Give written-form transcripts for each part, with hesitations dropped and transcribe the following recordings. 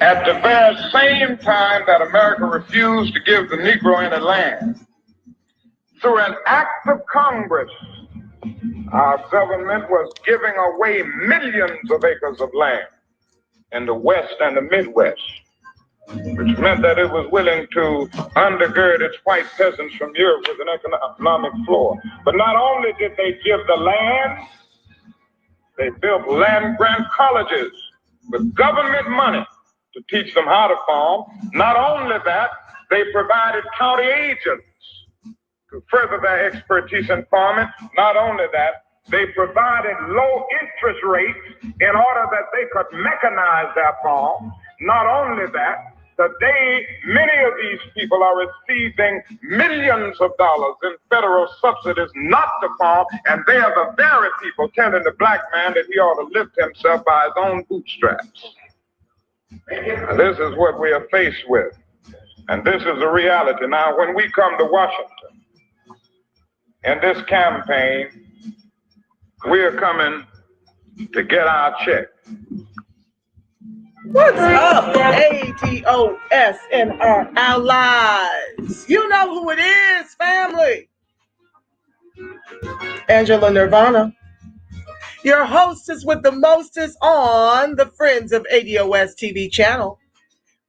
At the very same time that America refused to give the Negro any land, through an act of Congress, our government was giving away millions of acres of land in the West and the Midwest, which meant that it was willing to undergird its white peasants from Europe with an economic floor. But not only did they give the land, they built land-grant colleges with government money to teach them how to farm. Not only that, they provided county agents to further their expertise in farming. Not only that, they provided low interest rates in order that they could mechanize their farm. Not only that, today many of these people are receiving millions of dollars in federal subsidies not to farm, and they are the very people telling the black man that he ought to lift himself by his own bootstraps. And this is what we are faced with, and this is a reality. Now, when we come to Washington in this campaign, we are coming to get our check. What's up, ADOS and our allies? You know who it is, family. Angela Nirvana, your hostess with the mostest on the Friends of ADOS TV channel,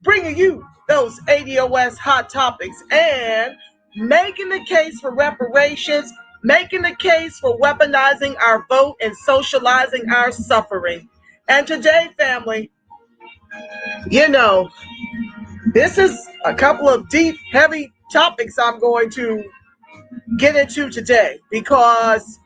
bringing you those ADOS hot topics and making the case for reparations, making the case for weaponizing our vote and socializing our suffering. And today, family, you know, this is a couple of deep, heavy topics I'm going to get into today because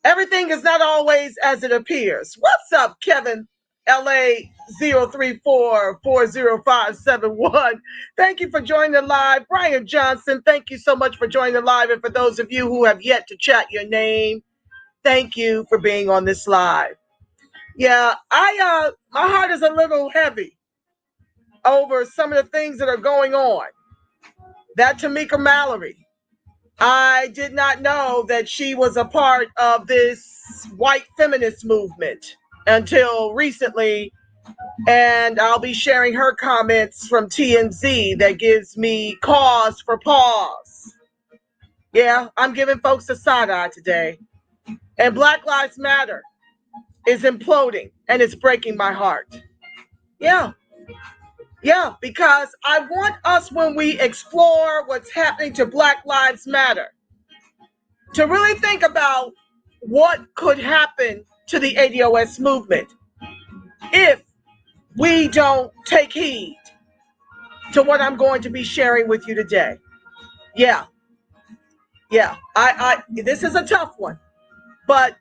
everything is not always as it appears. What's up, Kevin? LA 034-40571. Thank you for joining the live. Brian Johnson, thank you so much for joining the live. And for those of you who have yet to chat your name, thank you for being on this live. Yeah, my heart is a little heavy over some of the things that are going on. That Tamika Mallory, I did not know that she was a part of this white feminist movement until recently, and I'll be sharing her comments from TMZ that gives me cause for pause. Yeah, I'm giving folks a side eye today. And Black Lives Matter is imploding, and it's breaking my heart. Yeah, because I want us, when we explore what's happening to Black Lives Matter, to really think about what could happen to the ADOS movement if we don't take heed to what I'm going to be sharing with you today. Yeah, this is a tough one, but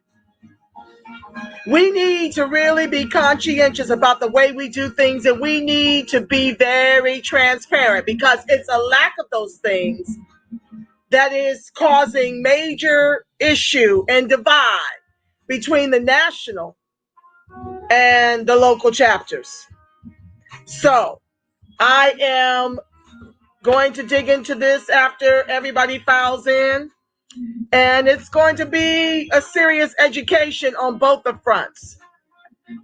we need to really be conscientious about the way we do things, and we need to be very transparent because it's a lack of those things that is causing major issue and divide between the national and the local chapters. So I am going to dig into this after everybody files in, and it's going to be a serious education on both the fronts.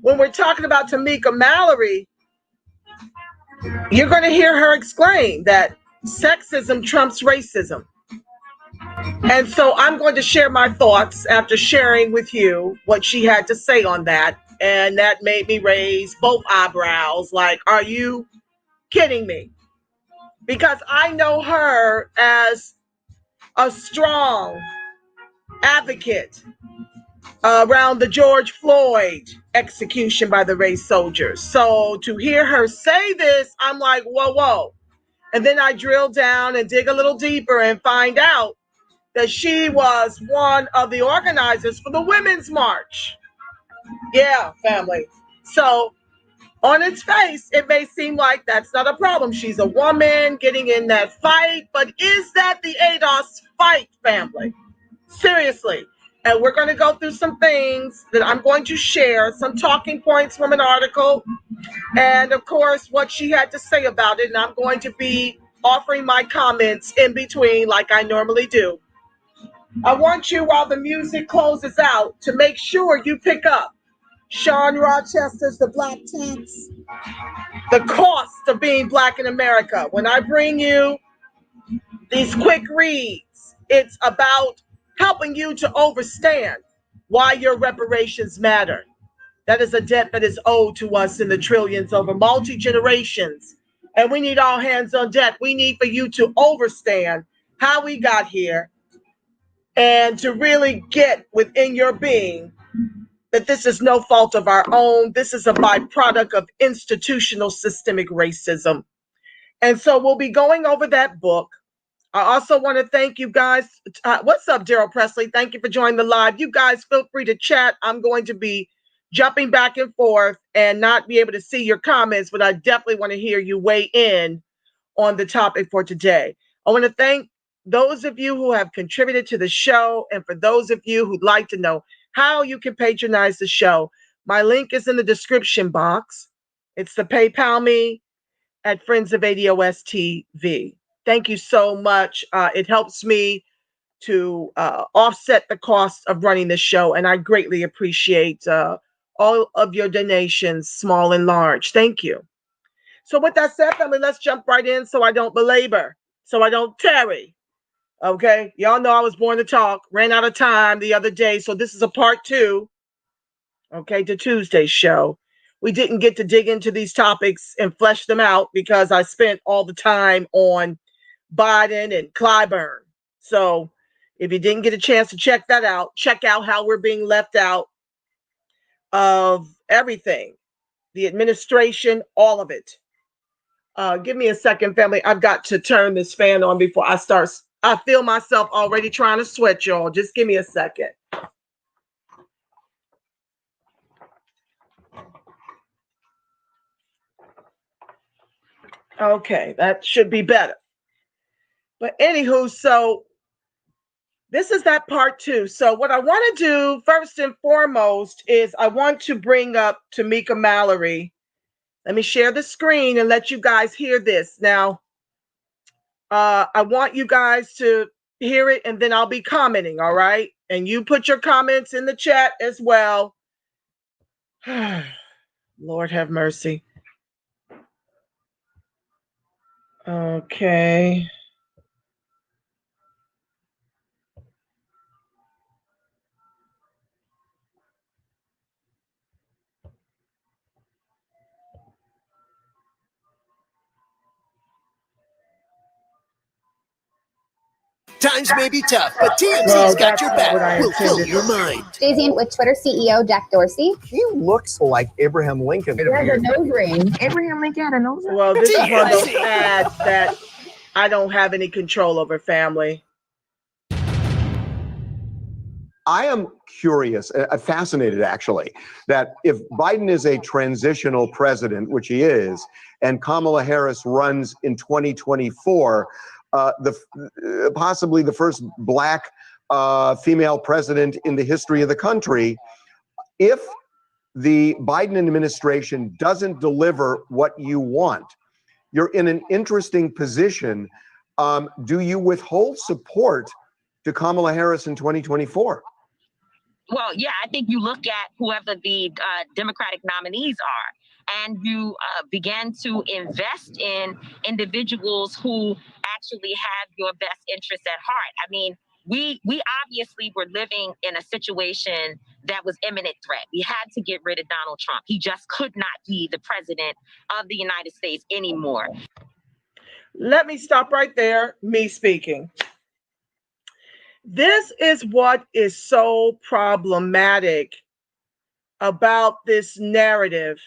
When we're talking about Tamika Mallory, you're going to hear her exclaim that sexism trumps racism. And so I'm going to share my thoughts after sharing with you what she had to say on that. And that made me raise both eyebrows, like, are you kidding me? Because I know her as a strong advocate around the George Floyd execution by the race soldiers. So to hear her say this, I'm like, whoa. And then I drill down and dig a little deeper and find out that she was one of the organizers for the Women's March. Yeah, family. So on its face, it may seem like that's not a problem. She's a woman getting in that fight, but is that the ADOS fight, family? Seriously. And we're going to go through some things that I'm going to share, some talking points from an article, and of course, what she had to say about it. And I'm going to be offering my comments in between like I normally do. I want you, while the music closes out, to make sure you pick up Sean Rochester's The Black Tax, The Cost of Being Black in America. When I bring you these quick reads, it's about helping you to understand why your reparations matter. That is a debt that is owed to us in the trillions over multi-generations. And we need all hands on deck. We need for you to understand how we got here and to really get within your being that this is no fault of our own. This is a byproduct of institutional systemic racism. And so we'll be going over that book. I also want to thank you guys. What's up, Daryl Presley? Thank you for joining the live. You guys feel free to chat. I'm going to be jumping back and forth and not be able to see your comments, but I definitely want to hear you weigh in on the topic for today. I want to thank those of you who have contributed to the show, and for those of you who'd like to know how you can patronize the show, my link is in the description box. It's the PayPal me at Friends of ADOS TV. Thank you so much. It helps me to offset the cost of running the show, and I greatly appreciate all of your donations, small and large. Thank you. So with that said, family, let's jump right in so I don't belabor, so I don't tarry. Okay, y'all know I was born to talk, ran out of time the other day, so this is a part 2, okay, to Tuesday's show. We didn't get to dig into these topics and flesh them out because I spent all the time on Biden and Clyburn. So if you didn't get a chance to check that out, check out how we're being left out of everything, the administration, all of it. Give me a second, family. I've got to turn this fan on before I start. I feel myself already trying to sweat, y'all. Just give me a second. Okay, that should be better. But anywho, so this is that part 2. So what I want to do first and foremost is I want to bring up Tamika Mallory. Let me share the screen and let you guys hear this. Now, I want you guys to hear it, and then I'll be commenting, all right? And you put your comments in the chat as well. Lord have mercy. Okay. Times may be tough, but TMZ's got your back. We'll fill your mind. Jay-Z with Twitter CEO Jack Dorsey. He looks like Abraham Lincoln. He has a nose ring. Abraham Lincoln had a nose ring? Well, this is one of those ads that I don't have any control over, family. I am curious, fascinated actually, that if Biden is a transitional president, which he is, and Kamala Harris runs in 2024, possibly the first black female president in the history of the country, if the Biden administration doesn't deliver what you want, you're in an interesting position. Do you withhold support to Kamala Harris in 2024? Well, yeah, I think you look at whoever the Democratic nominees are, and you begin to invest in individuals who actually have your best interests at heart. I mean, we obviously were living in a situation that was imminent threat. We had to get rid of Donald Trump. He just could not be the president of the United States anymore. Let me stop right there, me speaking. This is what is so problematic about this narrative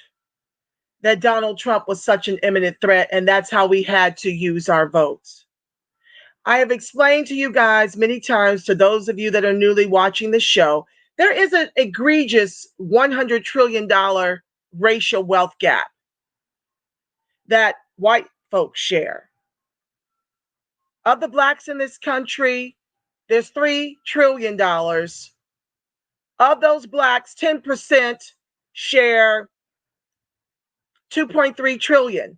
that Donald Trump was such an imminent threat, and that's how we had to use our votes. I have explained to you guys many times, to those of you that are newly watching the show, there is an egregious $100 trillion racial wealth gap that white folks share. Of the blacks in this country, there's $3 trillion. Of those blacks, 10% share 2.3 trillion.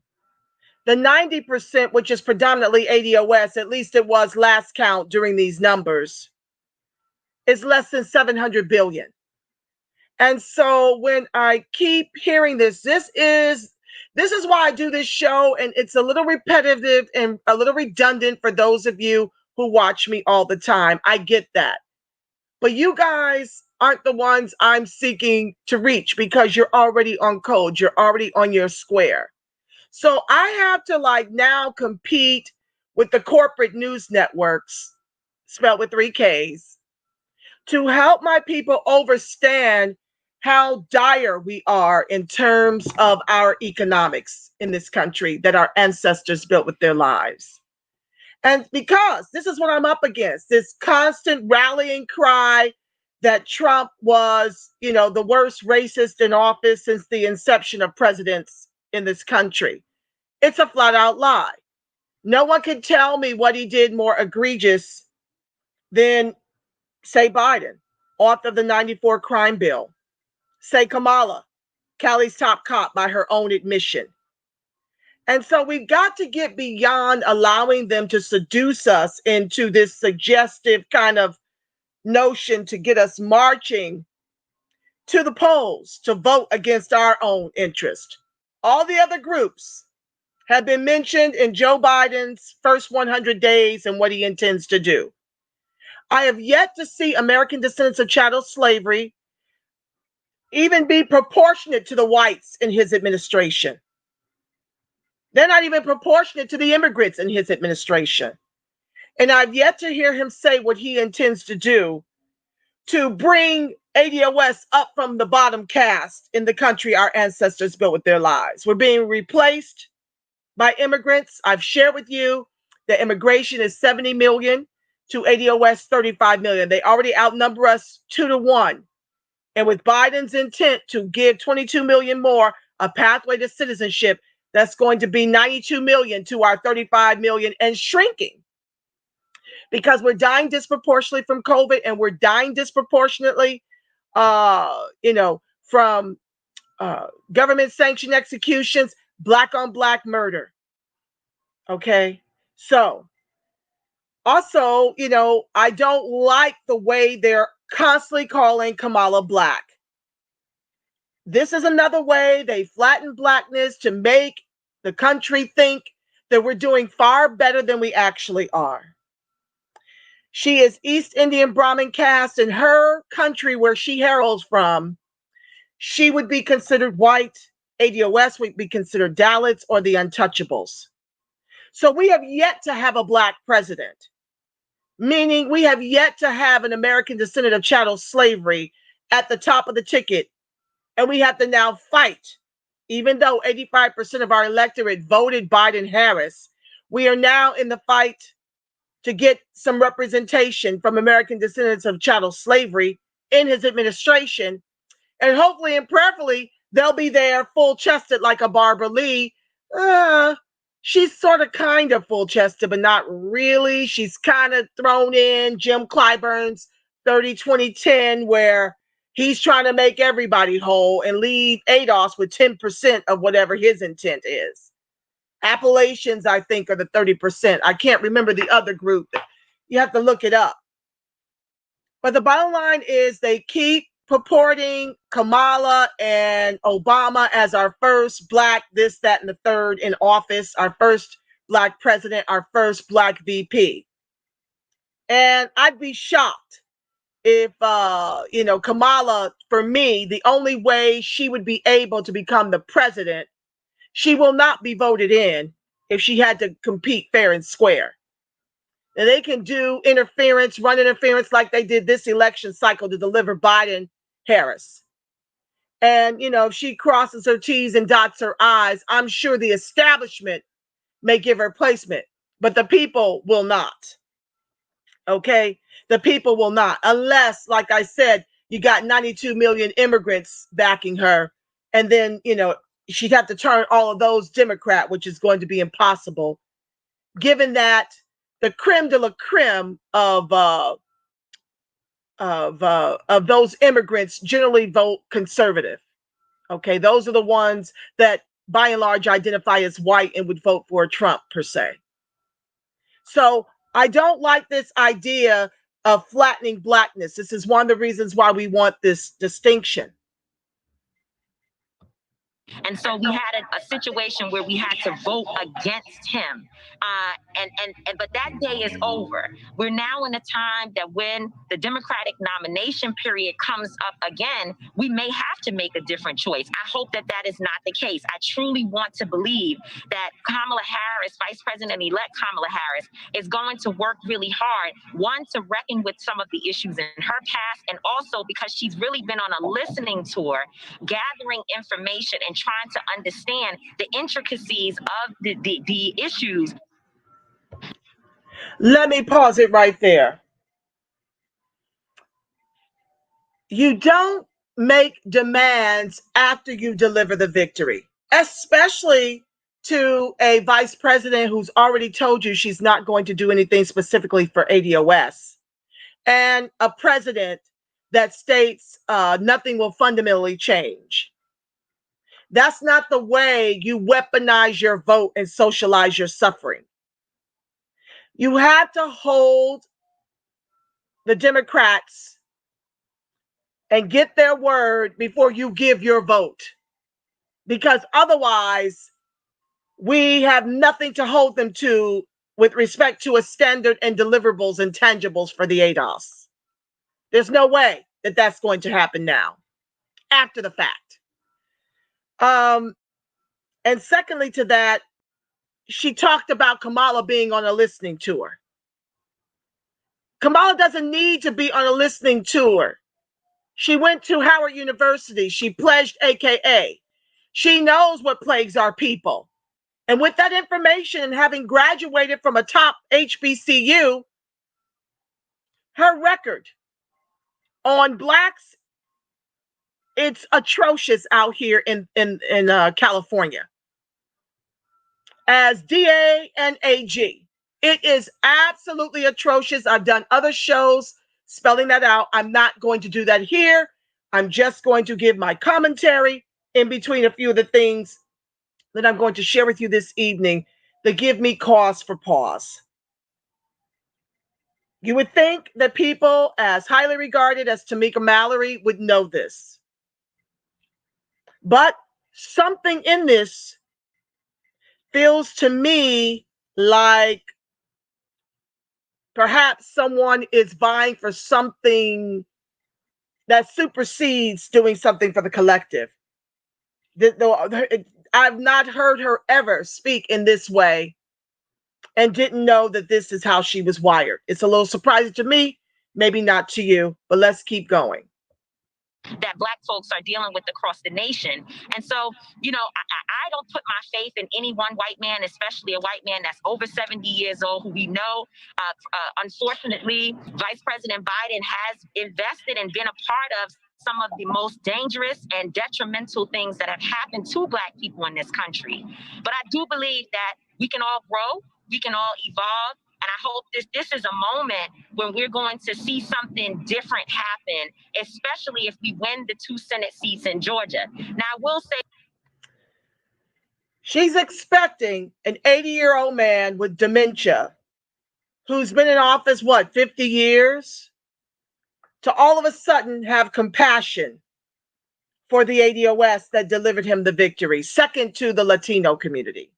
The 90%, which is predominantly ADOS, at least it was last count during these numbers, is less than 700 billion. And so when I keep hearing this is why I do this show, and it's a little repetitive and a little redundant for those of you who watch me all the time. I get that. But you guys aren't the ones I'm seeking to reach because you're already on code. You're already on your square. So I have to now compete with the corporate news networks, spelled with 3 Ks, to help my people understand how dire we are in terms of our economics in this country that our ancestors built with their lives. And because this is what I'm up against, this constant rallying cry that Trump was, the worst racist in office since the inception of presidents in this country. It's a flat out lie. No one can tell me what he did more egregious than, say, Biden, author of the 94 crime bill. Say Kamala, Cali's top cop by her own admission. And so we've got to get beyond allowing them to seduce us into this suggestive kind of notion to get us marching to the polls to vote against our own interest. All the other groups have been mentioned in Joe Biden's first 100 days and what he intends to do. I have yet to see American descendants of chattel slavery even be proportionate to the whites in his administration. They're not even proportionate to the immigrants in his administration. And I've yet to hear him say what he intends to do to bring ADOS up from the bottom caste in the country our ancestors built with their lives. We're being replaced by immigrants. I've shared with you that immigration is 70 million to ADOS 35 million. They already outnumber us 2-1. And with Biden's intent to give 22 million more a pathway to citizenship, that's going to be 92 million to our 35 million and shrinking. Because we're dying disproportionately from COVID, and we're dying disproportionately, from government sanctioned executions, black on black murder. Okay. So also, I don't like the way they're constantly calling Kamala black. This is another way they flatten blackness to make the country think that we're doing far better than we actually are. She is East Indian Brahmin caste. In her country where she heralds from, she would be considered white. ADOS would be considered Dalits or the untouchables. So we have yet to have a black president, meaning we have yet to have an American descendant of chattel slavery at the top of the ticket. And we have to now fight. Even though 85% of our electorate voted Biden-Harris, we are now in the fight to get some representation from American descendants of chattel slavery in his administration. And hopefully and prayerfully, they'll be there full-chested like a Barbara Lee. She's sort of kind of full-chested, but not really. She's kind of thrown in Jim Clyburn's 30-20-10, where he's trying to make everybody whole and leave ADOS with 10% of whatever his intent is. Appalachians, I think, are the 30%. I can't remember the other group. You have to look it up. But the bottom line is they keep purporting Kamala and Obama as our first black this, that, and the third in office, our first black president, our first black VP. And I'd be shocked if, Kamala, for me, the only way she would be able to become the president, she will not be voted in if she had to compete fair and square. And they can do interference, run interference like they did this election cycle to deliver Biden-Harris. And, if she crosses her T's and dots her I's, I'm sure the establishment may give her placement, but the people will not. Okay? The people will not, unless, like I said, you got 92 million immigrants backing her. And then, she'd have to turn all of those Democrat, which is going to be impossible, given that the creme de la creme of those immigrants generally vote conservative. Okay, those are the ones that by and large, identify as white and would vote for Trump, per se. So I don't like this idea of flattening blackness. This is one of the reasons why we want this distinction. And so we had a situation where we had to vote against him. But that day is over. We're now in a time that when the Democratic nomination period comes up again, we may have to make a different choice. I hope that that is not the case. I truly want to believe that Kamala Harris, Vice President-elect Kamala Harris, is going to work really hard, one, to reckon with some of the issues in her past, and also because she's really been on a listening tour, gathering information and trying to understand the intricacies of the issues. Let me pause it right there. You don't make demands after you deliver the victory, especially to a vice president who's already told you she's not going to do anything specifically for ADOS, and a president that states nothing will fundamentally change. That's not the way you weaponize your vote and socialize your suffering. You have to hold the Democrats and get their word before you give your vote, because otherwise we have nothing to hold them to with respect to a standard and deliverables and tangibles for the ADOS. There's no way that that's going to happen now, after the fact. And secondly to that, she talked about Kamala being on a listening tour. Kamala doesn't need to be on a listening tour. She went to Howard University. She pledged AKA. She knows what plagues our people. And with that information, having graduated from a top HBCU, her record on blacks, it's atrocious out here in California. As DA and AG, it is absolutely atrocious. I've done other shows spelling that out. I'm not going to do that here. I'm just going to give my commentary in between a few of the things that I'm going to share with you this evening that give me cause for pause. You would think that people as highly regarded as Tamika Mallory would know this. But something in this feels to me like perhaps someone is vying for something that supersedes doing something for the collective. I've not heard her ever speak in this way and didn't know that this is how she was wired. It's a little surprising to me, maybe not to you, but let's keep going. That Black folks are dealing with across the nation. And so, you know, I don't put my faith in any one white man, especially a white man that's over 70 years old, who we know, unfortunately, Vice President Biden has invested and been a part of some of the most dangerous and detrimental things that have happened to Black people in this country. But I do believe that we can all grow, we can all evolve. And I hope this is a moment when we're going to see something different happen, especially if we win the 2 Senate seats in Georgia. Now, I will say, she's expecting an 80-year-old man with dementia who's been in office, 50 years, to all of a sudden have compassion for the ADOS that delivered him the victory, second to the Latino community.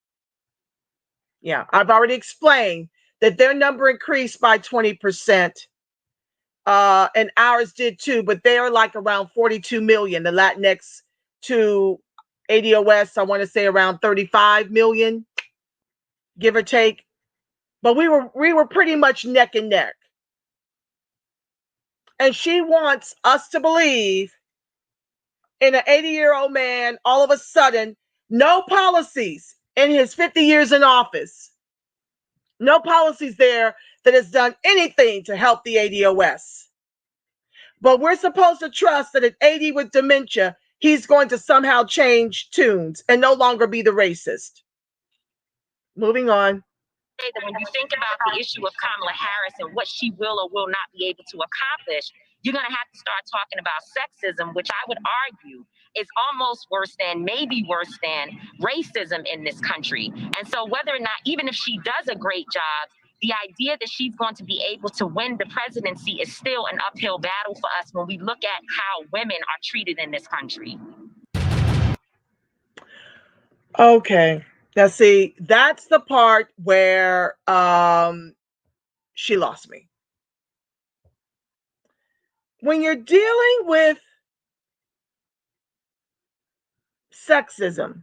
Yeah, I've already explained that their number increased by 20%, and ours did too, but they are like around 42 million. The Latinx to ADOS, I want to say around 35 million, give or take. But we were pretty much neck and neck. And she wants us to believe in an 80-year-old man, all of a sudden, no policies in his 50 years in office, no policies there that has done anything to help the ADOS. But we're supposed to trust that at 80 with dementia, he's going to somehow change tunes and no longer be the racist. Moving on. That when you think about the issue of Kamala Harris and what she will or will not be able to accomplish, you're going to have to start talking about sexism, which I would argue is almost worse than, maybe worse than racism in this country. And so whether or not, even if she does a great job, the idea that she's going to be able to win the presidency is still an uphill battle for us when we look at how women are treated in this country. Okay. Now, see, that's the part where she lost me. When you're dealing with sexism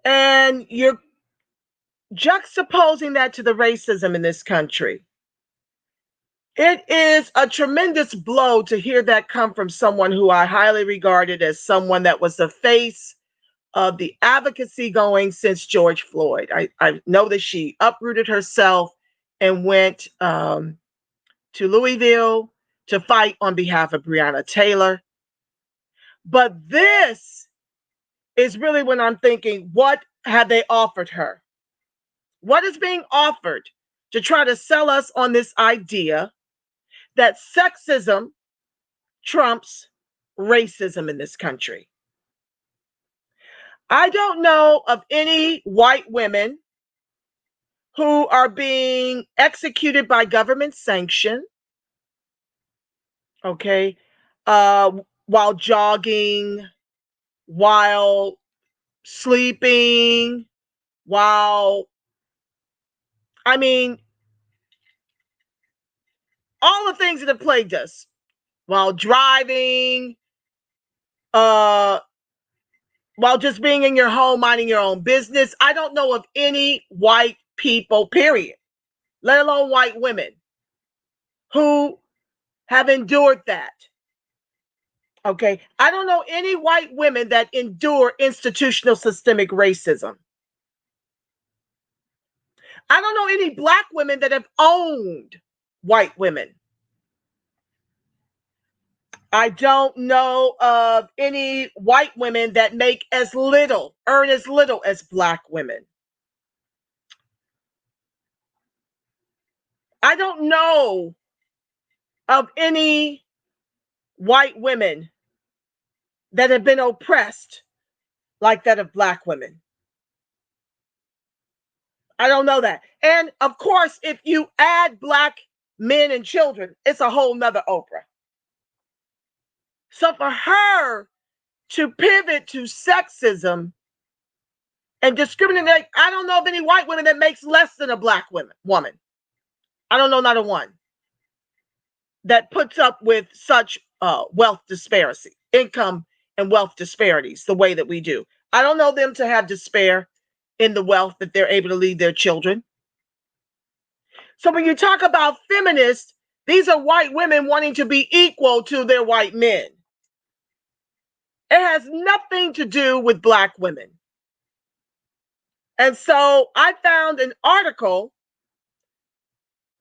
and you're juxtaposing that to the racism in this country, it is a tremendous blow to hear that come from someone who I highly regarded as someone that was the face of the advocacy going since George Floyd. I know that she uprooted herself and went to Louisville to fight on behalf of Breonna Taylor. But this is really when I'm thinking, what have they offered her? What is being offered to try to sell us on this idea that sexism trumps racism in this country? I don't know of any white women who are being executed by government sanction, okay, while jogging, while sleeping, while, I mean, all the things that have plagued us, while driving, while just being in your home, minding your own business. I don't know of any white people, period, let alone white women, who have endured that. Okay. I don't know any white women that endure institutional systemic racism. I don't know any black women that have owned white women. I don't know of any white women that make as little, earn as little as black women. I don't know of any white women that have been oppressed like that of black women. I don't know that. And of course, if you add black men and children, it's a whole nother Oprah. So for her to pivot to sexism and discriminate, I don't know of any white women that makes less than a black woman. I don't know, not a one that puts up with such wealth disparity, income and wealth disparities the way that we do. I don't know them to have despair in the wealth that they're able to leave their children. So when you talk about feminists, these are white women wanting to be equal to their white men. It has nothing to do with black women. And so I found an article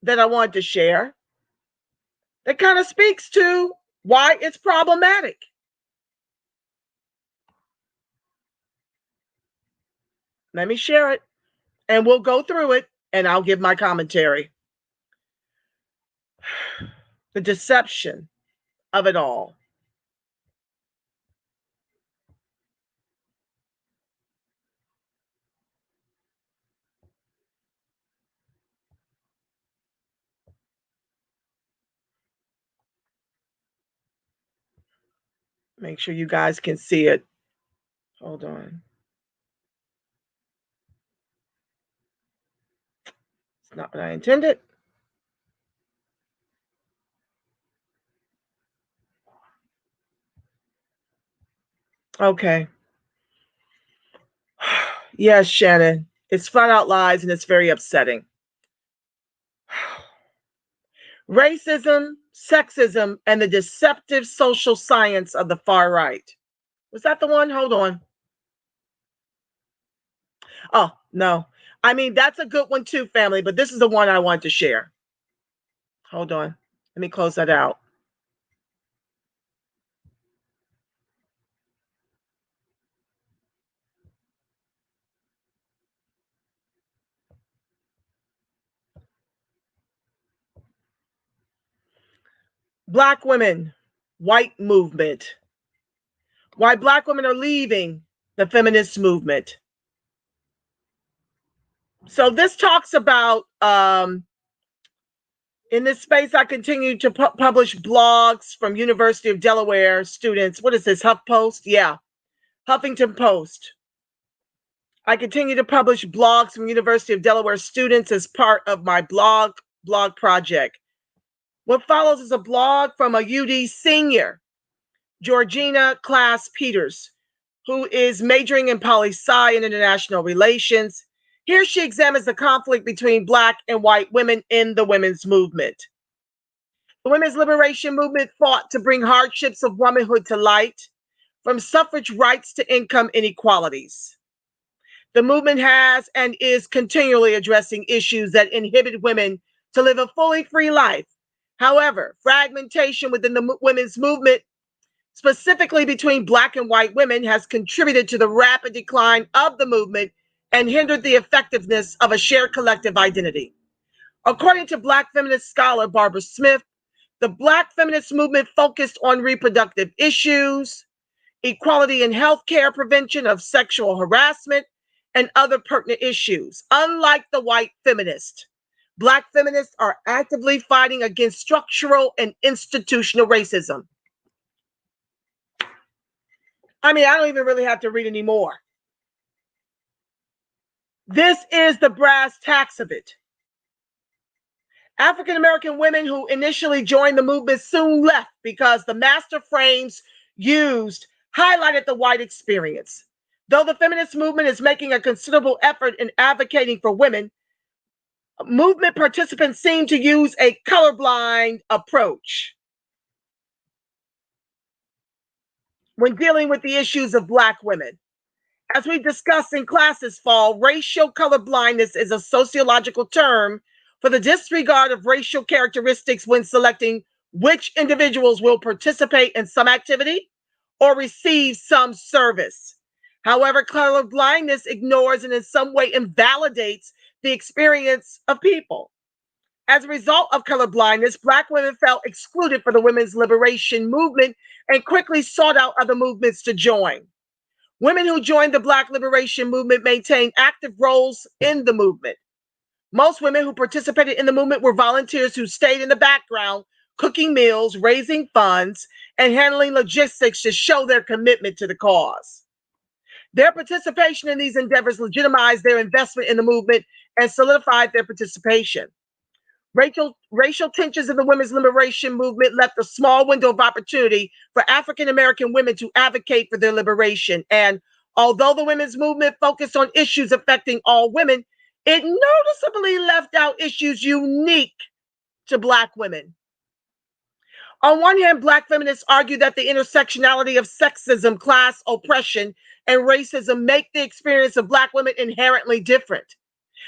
that I wanted to share that kind of speaks to why it's problematic. Let me share it and we'll go through it and I'll give my commentary. The deception of it all. Make sure you guys can see it. Hold on. It's not what I intended. Okay. Yes, Shannon. It's flat out lies and it's very upsetting. Racism, sexism, and the deceptive social science of the far right. Was that the one? Hold on. Oh, no. I mean, that's a good one too, family, but this is the one I want to share. Hold on. Let me close that out. Black women, white movement. Why Black women are leaving the feminist movement. So this talks about, in this space, I continue to publish blogs from University of Delaware students. What is this, HuffPost? Yeah, Huffington Post. I continue to publish blogs from University of Delaware students as part of my blog project. What follows is a blog from a UD senior, Georgina Class Peters, who is majoring in poli-sci and international relations. Here she examines the conflict between Black and white women in the women's movement. The women's liberation movement fought to bring hardships of womanhood to light, from suffrage rights to income inequalities. The movement has and is continually addressing issues that inhibit women to live a fully free life. However, fragmentation within the women's movement, specifically between Black and white women, has contributed to the rapid decline of the movement and hindered the effectiveness of a shared collective identity. According to Black feminist scholar Barbara Smith, the Black feminist movement focused on reproductive issues, equality in healthcare, prevention of sexual harassment, and other pertinent issues. Unlike the white feminist, Black feminists are actively fighting against structural and institutional racism. I mean, I don't even really have to read anymore. This is the brass tacks of it. African American women who initially joined the movement soon left because the master frames used highlighted the white experience. Though the feminist movement is making a considerable effort in advocating for women, movement participants seem to use a colorblind approach when dealing with the issues of Black women. As we discussed in class this fall, racial colorblindness is a sociological term for the disregard of racial characteristics when selecting which individuals will participate in some activity or receive some service. However, colorblindness ignores and in some way invalidates the experience of people. As a result of colorblindness, Black women felt excluded from the women's liberation movement and quickly sought out other movements to join. Women who joined the Black liberation movement maintained active roles in the movement. Most women who participated in the movement were volunteers who stayed in the background, cooking meals, raising funds, and handling logistics to show their commitment to the cause. Their participation in these endeavors legitimized their investment in the movement and solidified their participation. Racial tensions in the women's liberation movement left a small window of opportunity for African American women to advocate for their liberation. And although the women's movement focused on issues affecting all women, it noticeably left out issues unique to Black women. On one hand, Black feminists argue that the intersectionality of sexism, class oppression, and racism make the experience of Black women inherently different.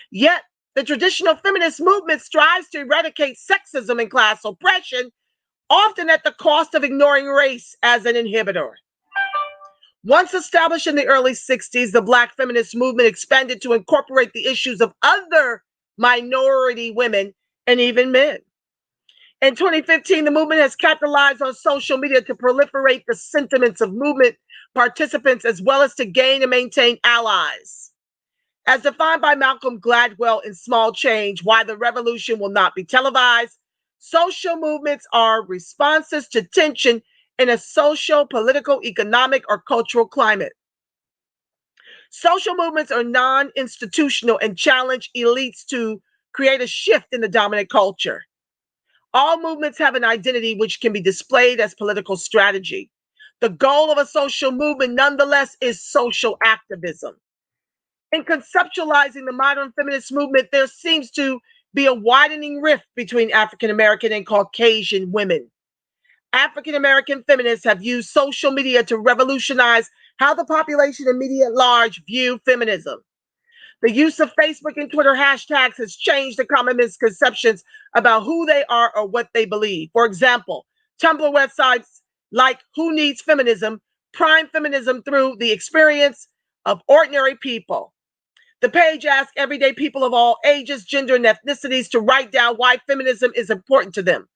Yet, the traditional feminist movement strives to eradicate sexism and class oppression, often at the cost of ignoring race as an inhibitor. Once established in the early 60s, the Black feminist movement expanded to incorporate the issues of other minority women and even men. In 2015, the movement has capitalized on social media to proliferate the sentiments of movement participants as well as to gain and maintain allies. As defined by Malcolm Gladwell in Small Change, Why the Revolution Will Not Be Televised, social movements are responses to tension in a social, political, economic, or cultural climate. Social movements are non-institutional and challenge elites to create a shift in the dominant culture. All movements have an identity which can be displayed as political strategy. The goal of a social movement, nonetheless, is social activism. In conceptualizing the modern feminist movement, there seems to be a widening rift between African American and Caucasian women. African American feminists have used social media to revolutionize how the population and media at large view feminism. The use of Facebook and Twitter hashtags has changed the common misconceptions about who they are or what they believe. For example, Tumblr websites like Who Needs Feminism prime feminism through the experience of ordinary people. The page asks everyday people of all ages, gender, and ethnicities to write down why feminism is important to them.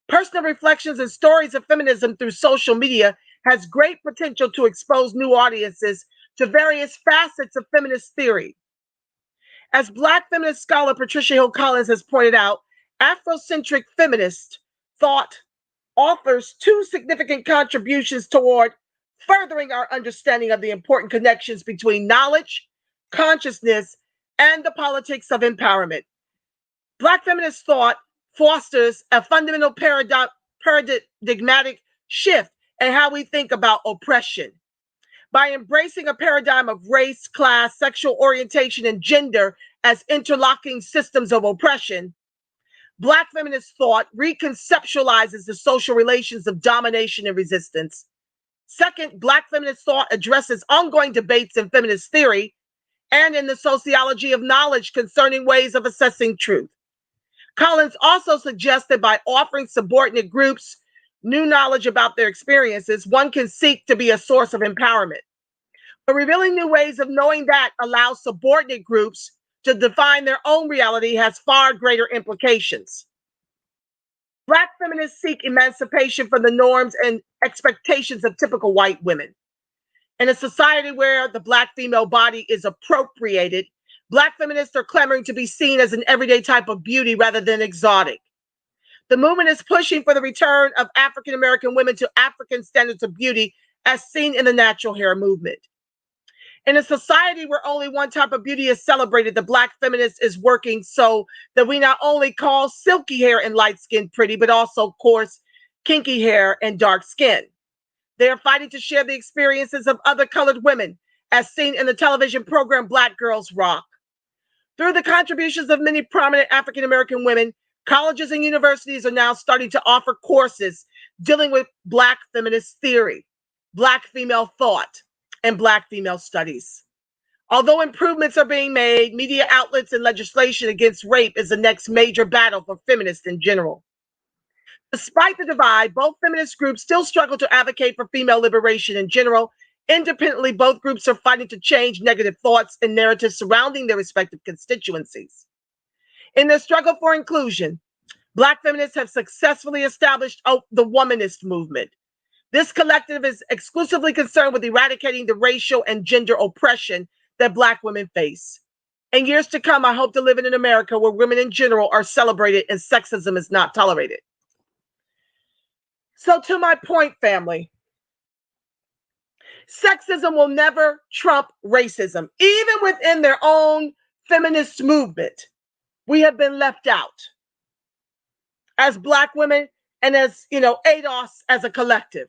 Personal reflections and stories of feminism through social media has great potential to expose new audiences to various facets of feminist theory. As Black feminist scholar Patricia Hill Collins has pointed out, Afrocentric feminist thought offers two significant contributions toward furthering our understanding of the important connections between knowledge, consciousness, and the politics of empowerment. Black feminist thought fosters a fundamental paradigmatic shift in how we think about oppression. By embracing a paradigm of race, class, sexual orientation, and gender as interlocking systems of oppression, Black feminist thought reconceptualizes the social relations of domination and resistance. Second, Black feminist thought addresses ongoing debates in feminist theory and in the sociology of knowledge concerning ways of assessing truth. Collins also suggests that by offering subordinate groups new knowledge about their experiences, one can seek to be a source of empowerment. But revealing new ways of knowing that allows subordinate groups to define their own reality has far greater implications. Black feminists seek emancipation from the norms and expectations of typical white women. In a society where the Black female body is appropriated, Black feminists are clamoring to be seen as an everyday type of beauty rather than exotic. The movement is pushing for the return of African American women to African standards of beauty as seen in the natural hair movement. In a society where only one type of beauty is celebrated, the Black feminist is working so that we not only call silky hair and light skin pretty, but also coarse, kinky hair and dark skin. They are fighting to share the experiences of other colored women, as seen in the television program Black Girls Rock. Through the contributions of many prominent African American women, colleges and universities are now starting to offer courses dealing with Black feminist theory, Black female thought, and Black female studies. Although improvements are being made, media outlets and legislation against rape is the next major battle for feminists in general. Despite the divide, both feminist groups still struggle to advocate for female liberation in general. Independently, both groups are fighting to change negative thoughts and narratives surrounding their respective constituencies. In their struggle for inclusion, Black feminists have successfully established the womanist movement. This collective is exclusively concerned with eradicating the racial and gender oppression that Black women face. In years to come, I hope to live in an America where women in general are celebrated and sexism is not tolerated. So to my point, family, sexism will never trump racism. Even within their own feminist movement, we have been left out as Black women and as, ADOS as a collective.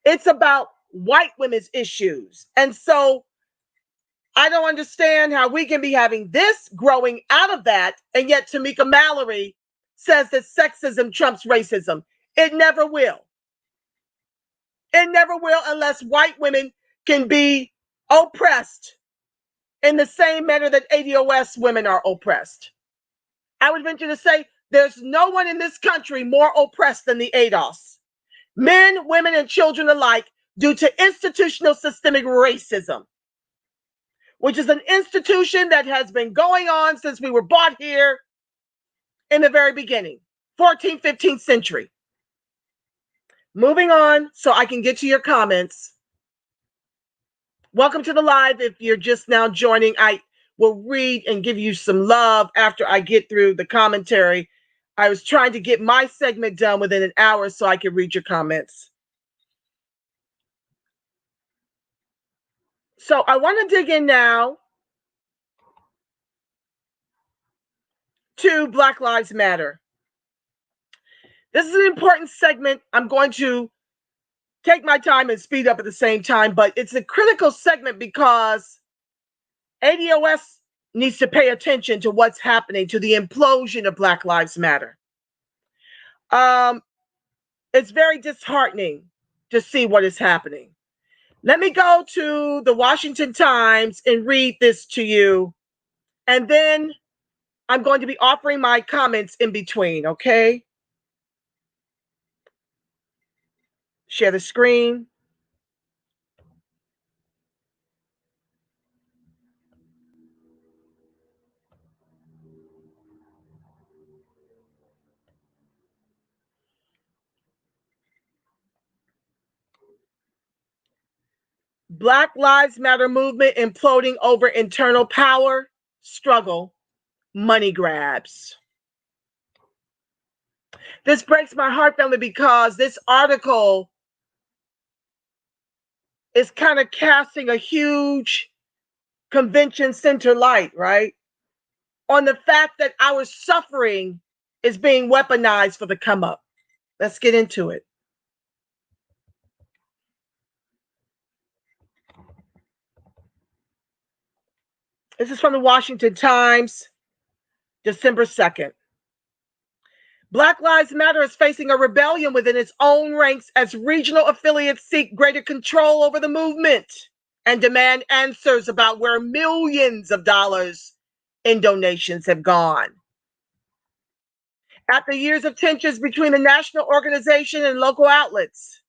It's about white women's issues. And so I don't understand how we can be having this growing out of that, and yet Tamika Mallory says that sexism trumps racism. It never will. It never will unless white women can be oppressed in the same manner that ADOS women are oppressed. I would venture to say there's no one in this country more oppressed than the ADOS. Men, women, and children alike, due to institutional systemic racism, which is an institution that has been going on since we were brought here in the very beginning, 14th, 15th century. Moving on so I can get to your comments. Welcome to the live. If you're just now joining, I will read and give you some love after I get through the commentary. I was trying to get my segment done within an hour so I could read your comments. So I want to dig in now to Black Lives Matter. This is an important segment. I'm going to take my time and speed up at the same time, but it's a critical segment because ADOS needs to pay attention to what's happening, to the implosion of Black Lives Matter. It's very disheartening to see what is happening. Let me go to the Washington Times and read this to you, and then I'm going to be offering my comments in between, okay? Share the screen. Black Lives Matter movement imploding over internal power, struggle, money grabs. This breaks my heart, family, because this article is kind of casting a huge convention center light, right? On the fact that our suffering is being weaponized for the come up. Let's get into it. This is from the Washington Times, December 2nd. Black Lives Matter is facing a rebellion within its own ranks as regional affiliates seek greater control over the movement and demand answers about where millions of dollars in donations have gone. After years of tensions between the national organization and local outlets,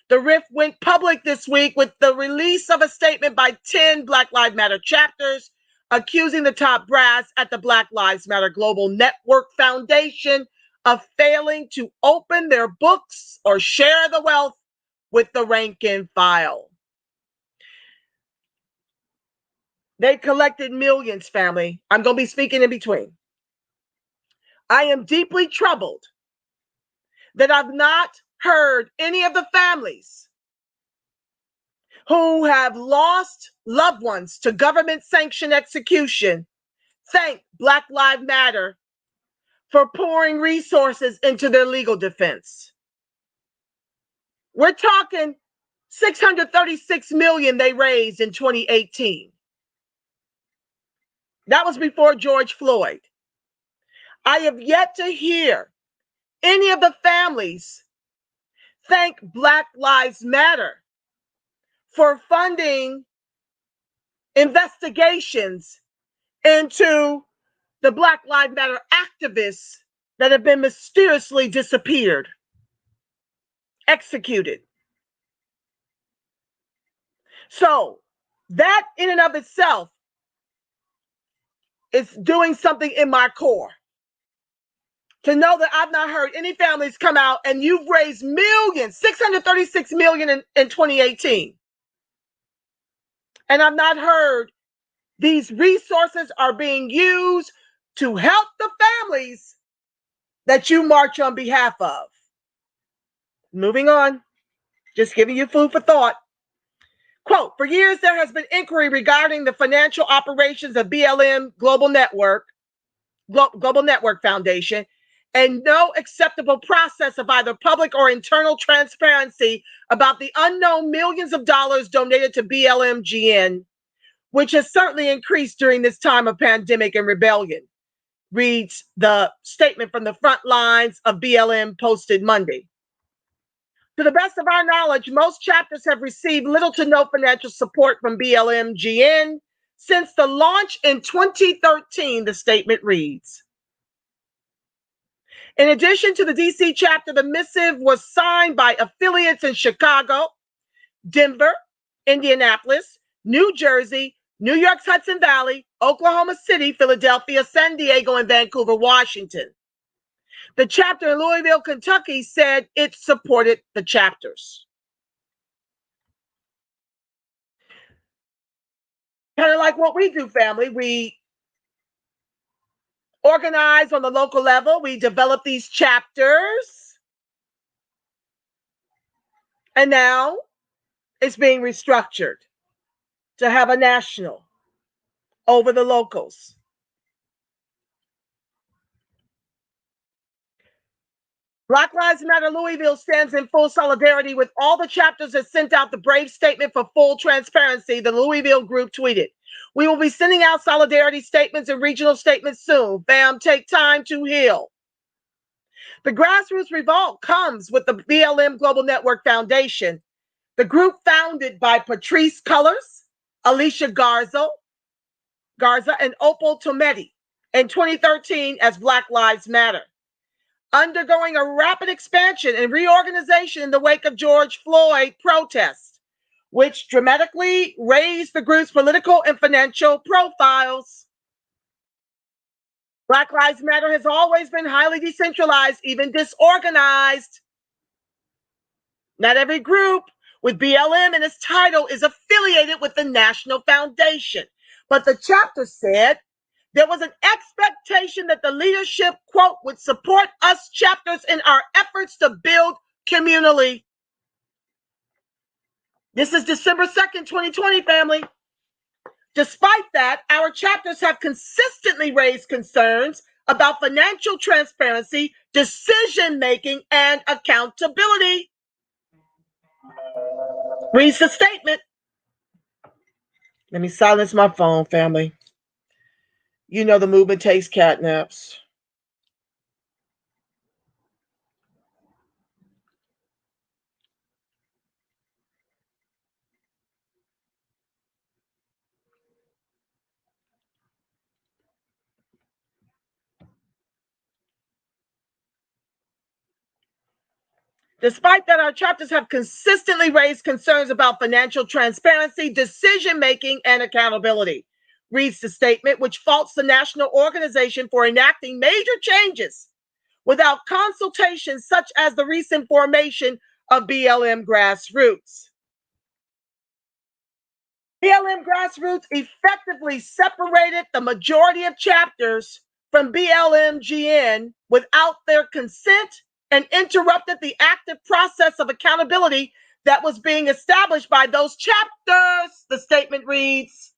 the rift went public this week with the release of a statement by 10 Black Lives Matter chapters accusing the top brass at the Black Lives Matter Global Network Foundation of failing to open their books or share the wealth with the rank and file. They collected millions, family. I'm going to be speaking in between. I am deeply troubled that I've not heard any of the families who have lost loved ones to government-sanctioned execution thank Black Lives Matter for pouring resources into their legal defense. We're talking $636 million they raised in 2018. That was before George Floyd. I have yet to hear any of the families thank Black Lives Matter for funding investigations into the Black Lives Matter activists that have been mysteriously disappeared, executed. So that in and of itself is doing something in my core. To know that I've not heard any families come out and you've raised millions, $636 million in 2018. And I've not heard these resources are being used to help the families that you march on behalf of. Moving on, just giving you food for thought. Quote, for years there has been inquiry regarding the financial operations of BLM Global Network Foundation, and no acceptable process of either public or internal transparency about the unknown millions of dollars donated to BLMGN, which has certainly increased during this time of pandemic and rebellion, reads the statement from the front lines of BLM posted Monday. To the best of our knowledge, most chapters have received little to no financial support from BLMGN since the launch in 2013, the statement reads. In addition to the DC chapter, the missive was signed by affiliates in Chicago, Denver, Indianapolis, New Jersey, New York's Hudson Valley, Oklahoma City, Philadelphia, San Diego, and Vancouver, Washington. The chapter in Louisville, Kentucky said it supported the chapters. Kind of like what we do, family. We organize on the local level. We develop these chapters. And now it's being restructured to have a national over the locals. Black Lives Matter Louisville stands in full solidarity with all the chapters that sent out the brave statement for full transparency, the Louisville group tweeted. We will be sending out solidarity statements and regional statements soon. Fam, take time to heal. The grassroots revolt comes with the BLM Global Network Foundation, the group founded by Patrice Cullors, Alicia Garza, and Opal Tometi in 2013 as Black Lives Matter, undergoing a rapid expansion and reorganization in the wake of George Floyd protests, which dramatically raised the group's political and financial profiles. Black Lives Matter has always been highly decentralized, even disorganized. Not every group with BLM in its title is affiliated with the National Foundation. But the chapter said there was an expectation that the leadership, quote, would support us chapters in our efforts to build communally. This is December 2nd, 2020, family. Despite that, our chapters have consistently raised concerns about financial transparency, decision-making, and accountability. Reads the statement. Let me silence my phone, family. You know the movement takes catnaps. Despite that, our chapters have consistently raised concerns about financial transparency, decision-making, and accountability. Reads the statement, which faults the national organization for enacting major changes without consultation, such as the recent formation of BLM Grassroots. BLM Grassroots effectively separated the majority of chapters from BLMGN without their consent and interrupted the active process of accountability that was being established by those chapters. The statement reads,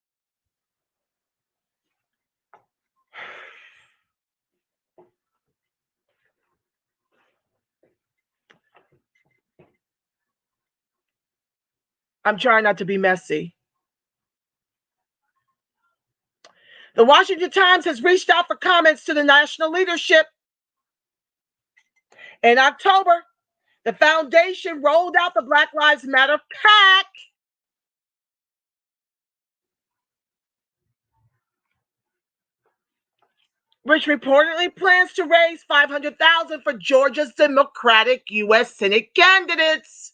I'm trying not to be messy. The Washington Times has reached out for comments to the national leadership. In October, the foundation rolled out the Black Lives Matter PAC, which reportedly plans to raise $500,000 for Georgia's Democratic U.S. Senate candidates,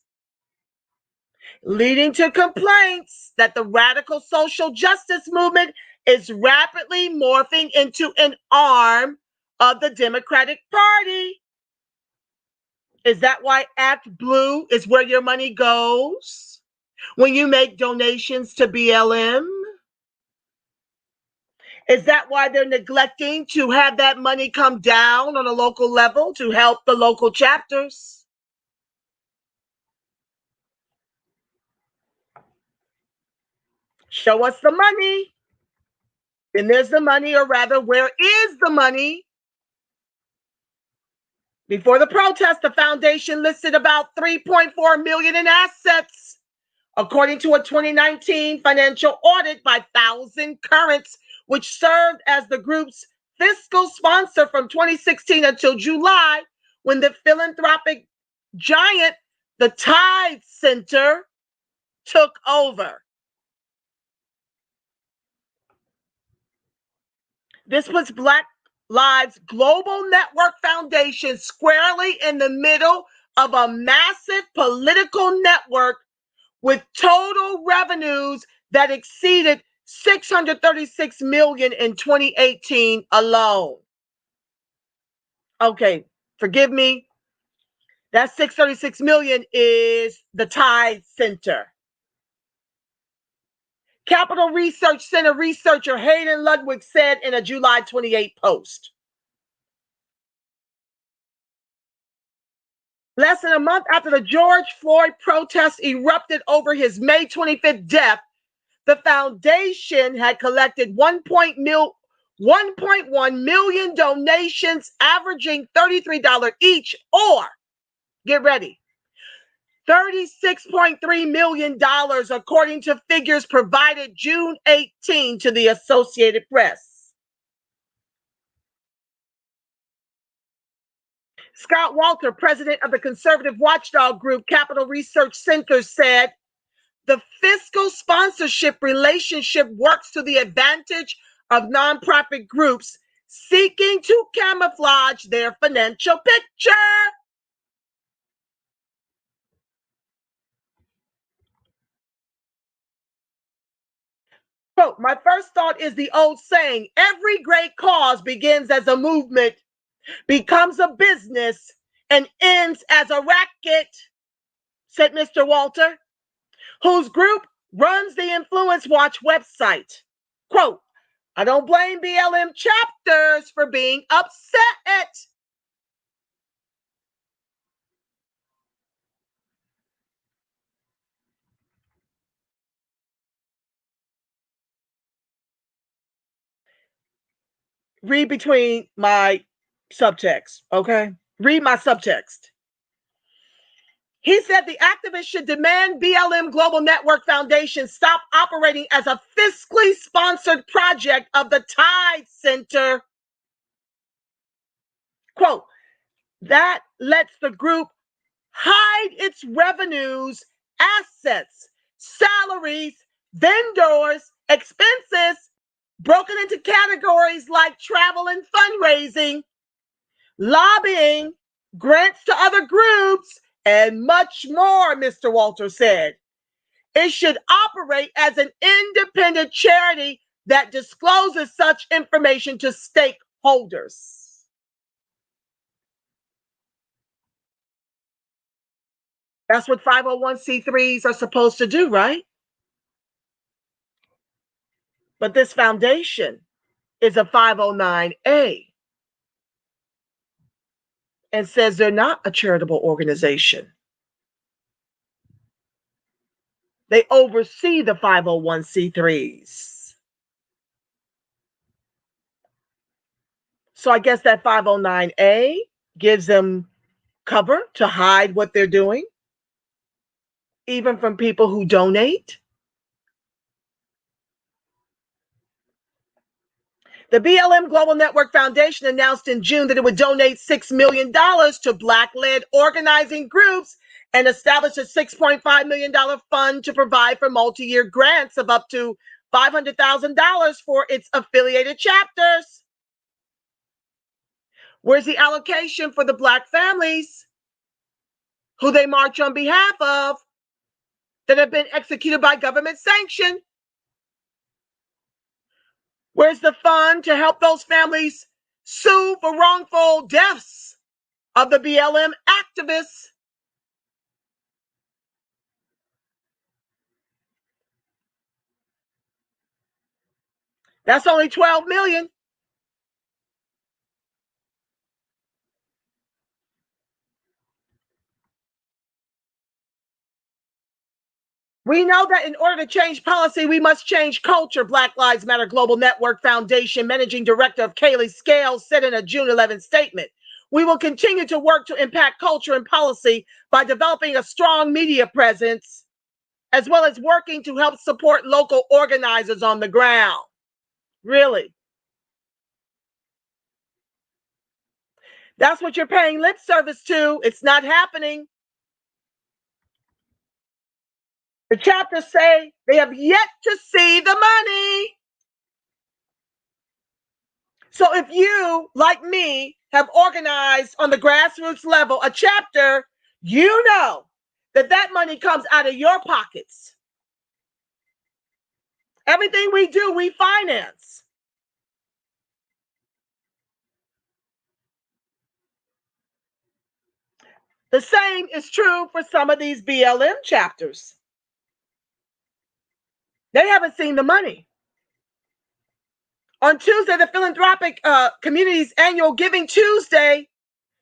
leading to complaints that the radical social justice movement is rapidly morphing into an arm of the Democratic Party. Is that why Act Blue is where your money goes when you make donations to BLM? Is that why they're neglecting to have that money come down on a local level to help the local chapters? Show us the money. And there's the money, or rather, where is the money? Before the protest, the foundation listed about $3.4 million in assets, according to a 2019 financial audit by Thousand Currents, which served as the group's fiscal sponsor from 2016 until July, when the philanthropic giant, the Tide Center, took over. This puts Black Lives Global Network Foundation squarely in the middle of a massive political network with total revenues that exceeded $636 million in 2018 alone. Okay, forgive me. That $636 million is the Tide Center. Capital Research Center researcher Hayden Ludwig said in a July 28 post. Less than a month after the George Floyd protests erupted over his May 25th death, the foundation had collected 1.1 million donations, averaging $33 each, or, get ready, $36.3 million, according to figures provided June 18 to the Associated Press. Scott Walter, president of the conservative watchdog group Capital Research Center, said, the fiscal sponsorship relationship works to the advantage of nonprofit groups seeking to camouflage their financial picture. Quote, my first thought is the old saying, every great cause begins as a movement, becomes a business, and ends as a racket. said Mr. Walter, whose group runs the Influence Watch website. Quote, I don't blame BLM chapters for being upset. Read between my subtext, okay? Read my subtext. He said the activists should demand BLM Global Network Foundation stop operating as a fiscally sponsored project of the Tide Center. Quote, that lets the group hide its revenues, assets, salaries, vendors, expenses, broken into categories like travel and fundraising, lobbying, grants to other groups, and much more, Mr. Walter said. It should operate as an independent charity that discloses such information to stakeholders. That's what 501c3s are supposed to do, right? But this foundation is a 509A and says they're not a charitable organization. They oversee the 501c3s. So I guess that 509A gives them cover to hide what they're doing, even from people who donate. The BLM Global Network Foundation announced in June that it would donate $6 million to Black-led organizing groups and establish a $6.5 million fund to provide for multi-year grants of up to $500,000 for its affiliated chapters. Where's the allocation for the Black families who they march on behalf of that have been executed by government sanction? Where's the fund to help those families sue for wrongful deaths of the BLM activists? That's only $12 million. We know that in order to change policy, we must change culture, Black Lives Matter Global Network Foundation Managing Director of Kaylee Scales said in a June 11th statement. We will continue to work to impact culture and policy by developing a strong media presence, as well as working to help support local organizers on the ground. Really? That's what you're paying lip service to. It's not happening. The chapters say they have yet to see the money. So if you, like me, have organized on the grassroots level a chapter, you know that that money comes out of your pockets. Everything we do, we finance. The same is true for some of these BLM chapters. They haven't seen the money. On Tuesday, the Philanthropic Community's annual Giving Tuesday,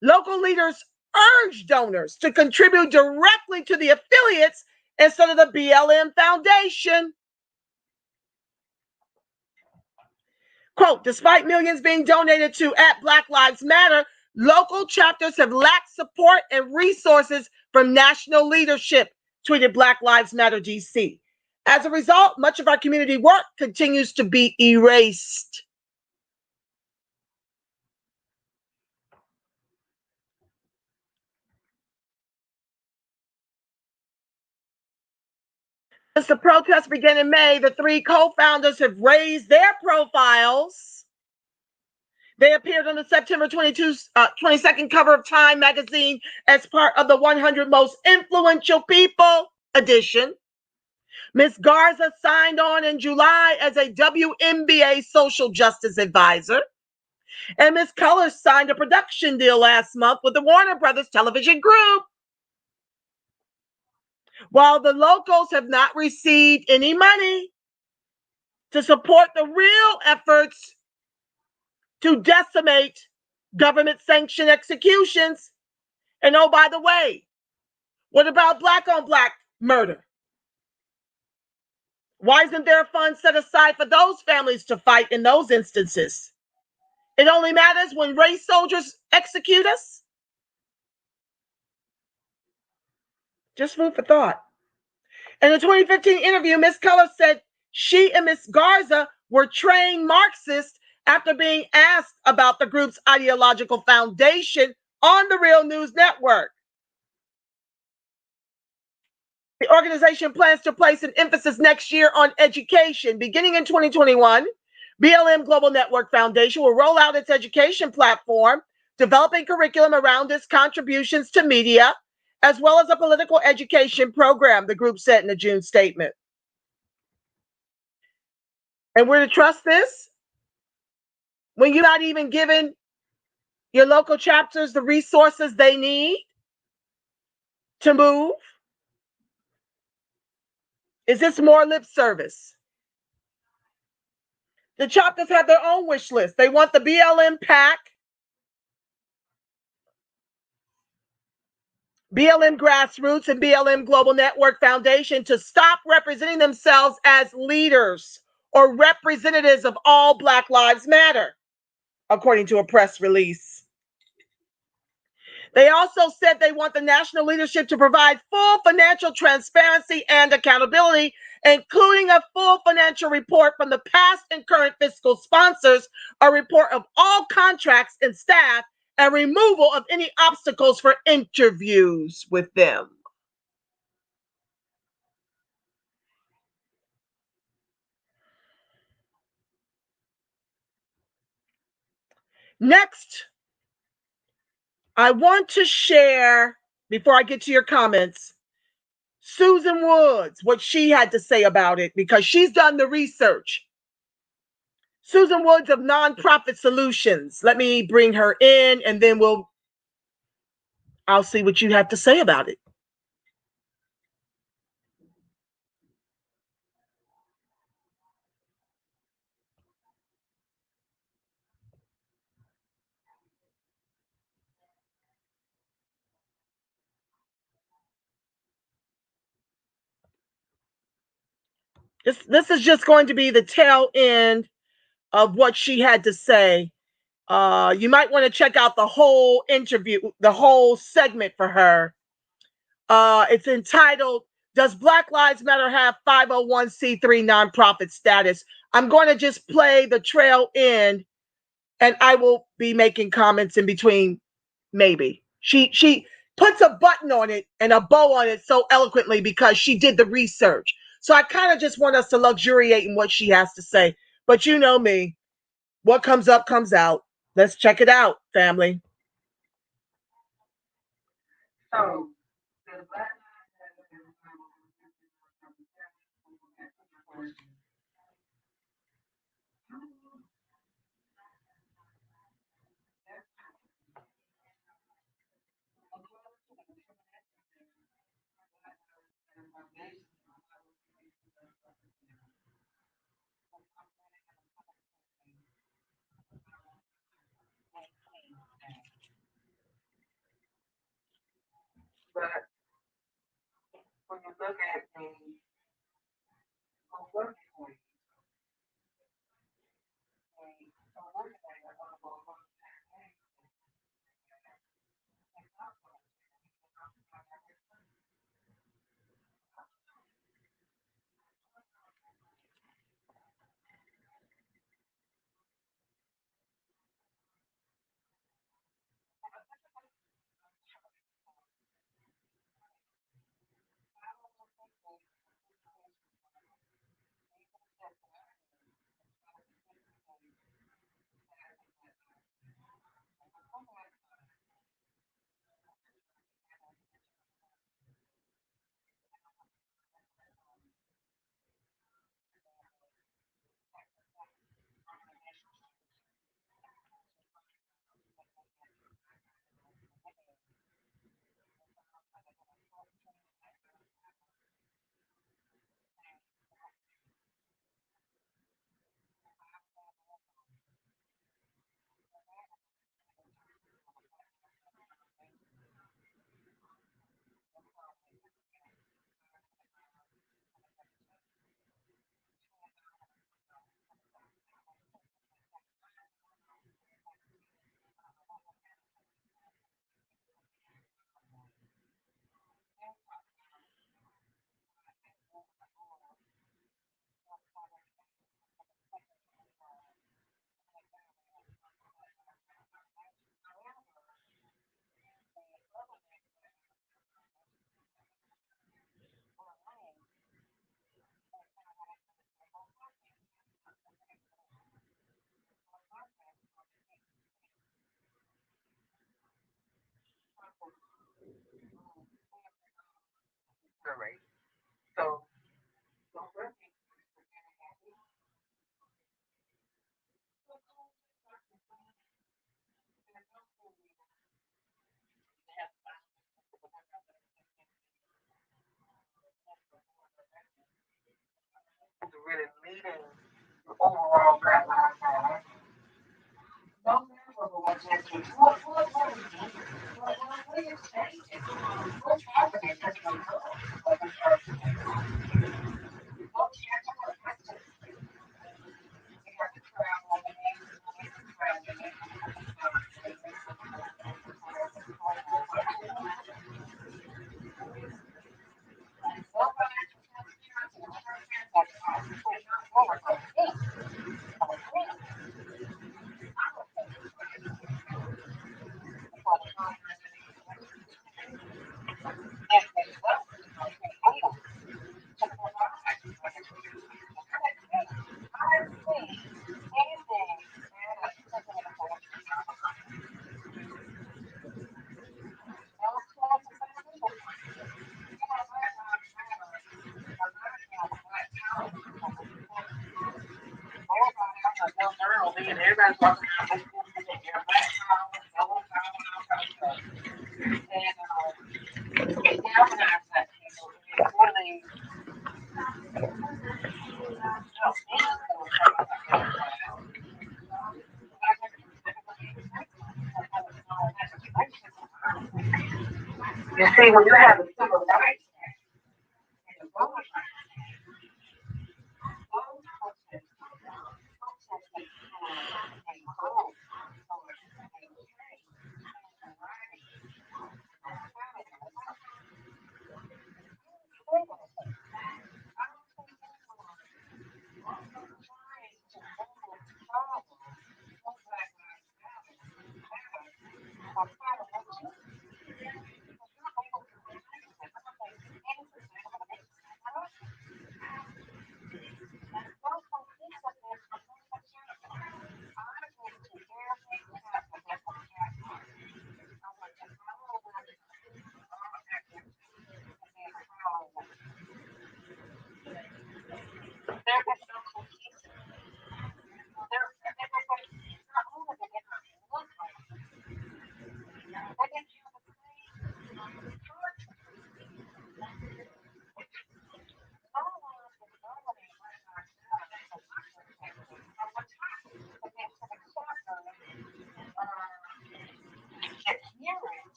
local leaders urged donors to contribute directly to the affiliates instead of the BLM Foundation. Quote, despite millions being donated to at Black Lives Matter, local chapters have lacked support and resources from national leadership, tweeted Black Lives Matter DC. As a result, much of our community work continues to be erased. Since the protests began in May, the three co-founders have raised their profiles. They appeared on the September 22nd cover of Time magazine as part of the 100 Most Influential People edition. Ms. Garza signed on in July as a WNBA social justice advisor. And Ms. Cullors signed a production deal last month with the Warner Brothers television group. While the locals have not received any money to support the real efforts to decimate government-sanctioned executions. And oh, by the way, what about black-on-black murder? Why isn't there a fund set aside for those families to fight in those instances? It only matters when race soldiers execute us? Just food for thought. In a 2015 interview, Ms. Keller said she and Ms. Garza were trained Marxists after being asked about the group's ideological foundation on the Real News Network. The organization plans to place an emphasis next year on education. Beginning in 2021, BLM Global Network Foundation will roll out its education platform, developing curriculum around its contributions to media, as well as a political education program, the group said in a June statement. And we're to trust this when you're not even giving your local chapters the resources they need to move? Is this more lip service? The chapters have their own wish list. They want the BLM PAC, BLM Grassroots, and BLM Global Network Foundation to stop representing themselves as leaders or representatives of all Black Lives Matter, according to a press release. They also said they want the national leadership to provide full financial transparency and accountability, including a full financial report from the past and current fiscal sponsors, a report of all contracts and staff, and removal of any obstacles for interviews with them. Next, I want to share, before I get to your comments, Susan Woods, what she had to say about it, because she's done the research. Susan Woods of Nonprofit Solutions. Let me bring her in, and then I'll see what you have to say about it. This is just going to be the tail end of what she had to say. You might want to check out the whole interview, the whole segment for her. It's entitled, Does Black Lives Matter Have 501c3 Nonprofit Status? I'm going to just play the trail end, and I will be making comments in between, maybe. She puts a button on it and a bow on it so eloquently because she did the research. So I kind of just want us to luxuriate in what she has to say. But you know me, what comes up comes out. Let's check it out, family. So, when you look at the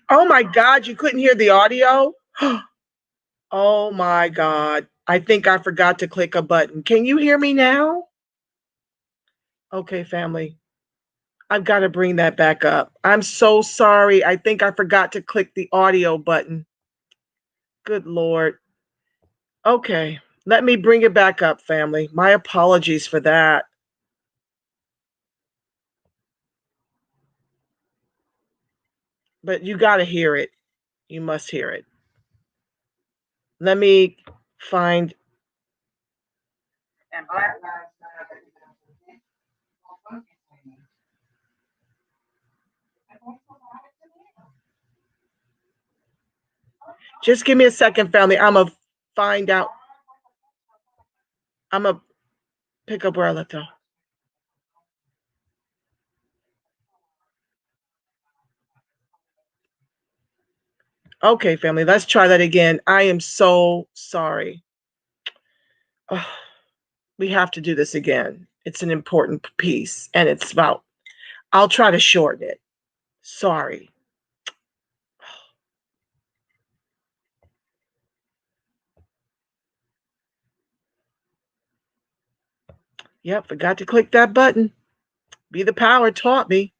Oh my God, you couldn't hear the audio? Oh my God. I think I forgot to click a button. Can you hear me now? Okay, family. I've got to bring that back up. I'm so sorry. I think I forgot to click the audio button. Good Lord. Okay, let me bring it back up, family. My apologies for that. But you got to hear it. You must hear it. Let me find. And Black Lives Matter. Just give me a second, family. I'm going to find out. I'm going to pick up where I left off. Okay, family, let's try that again. I am so sorry. Oh, we have to do this again. It's an important piece, and it's about, I'll try to shorten it. Sorry. Yep, forgot to click that button. Be the Power taught me.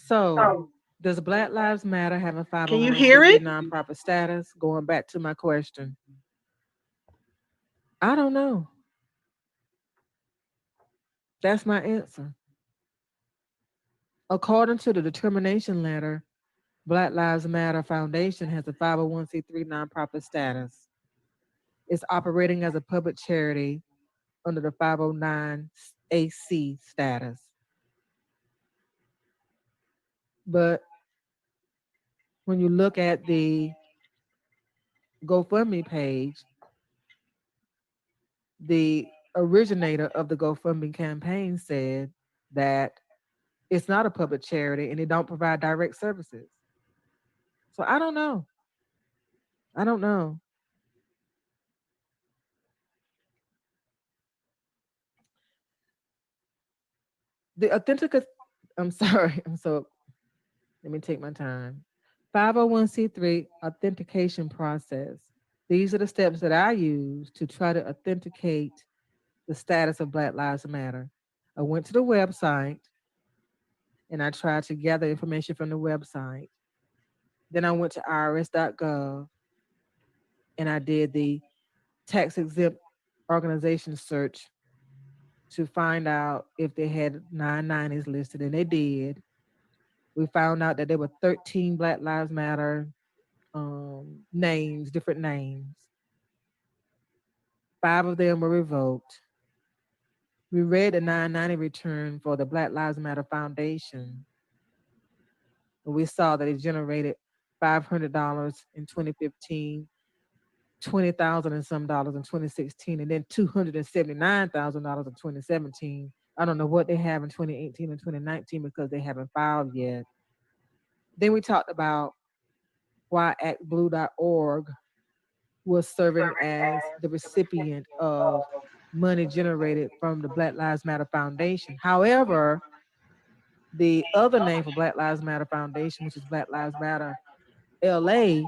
So, does Black Lives Matter have a 501c3 Can you hear it? nonprofit status? Going back to my question. I don't know. That's my answer. According to the determination letter, Black Lives Matter Foundation has a 501c3 nonprofit status. It's operating as a public charity under the 509AC status. But when you look at the GoFundMe page, the originator of the GoFundMe campaign said that it's not a public charity and it don't provide direct services. So I don't know. I don't know. The authentic, I'm sorry, let me take my time. 501c3 authentication process. These are the steps that I use to try to authenticate the status of Black Lives Matter. I went to the website and I tried to gather information from the website. Then I went to irs.gov and I did the tax exempt organization search to find out if they had 990s listed, and they did. We found out that there were 13 Black Lives Matter names, different names. 5 of them were revoked. We read the 990 return for the Black Lives Matter Foundation. And we saw that it generated $500 in 2015, $20,000 and some dollars in 2016, and then $279,000 in 2017. I don't know what they have in 2018 and 2019 because they haven't filed yet. Then we talked about why actblue.org was serving as the recipient of money generated from the Black Lives Matter Foundation. However, the other name for Black Lives Matter Foundation, which is Black Lives Matter LA,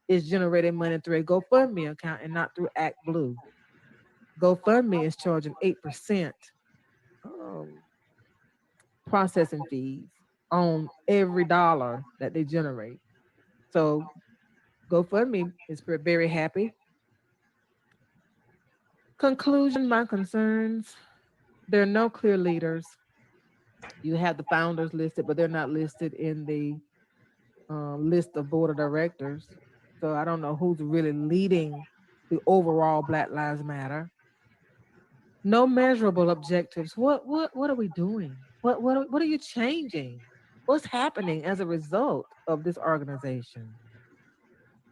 is generating money through a GoFundMe account and not through ActBlue. GoFundMe is charging 8% processing fees on every dollar that they generate. So GoFundMe is very happy. Conclusion, my concerns, there are no clear leaders. You have the founders listed, but they're not listed in the list of board of directors. So I don't know who's really leading the overall Black Lives Matter. No measurable objectives. What are we doing? What are you changing? What's happening as a result of this organization?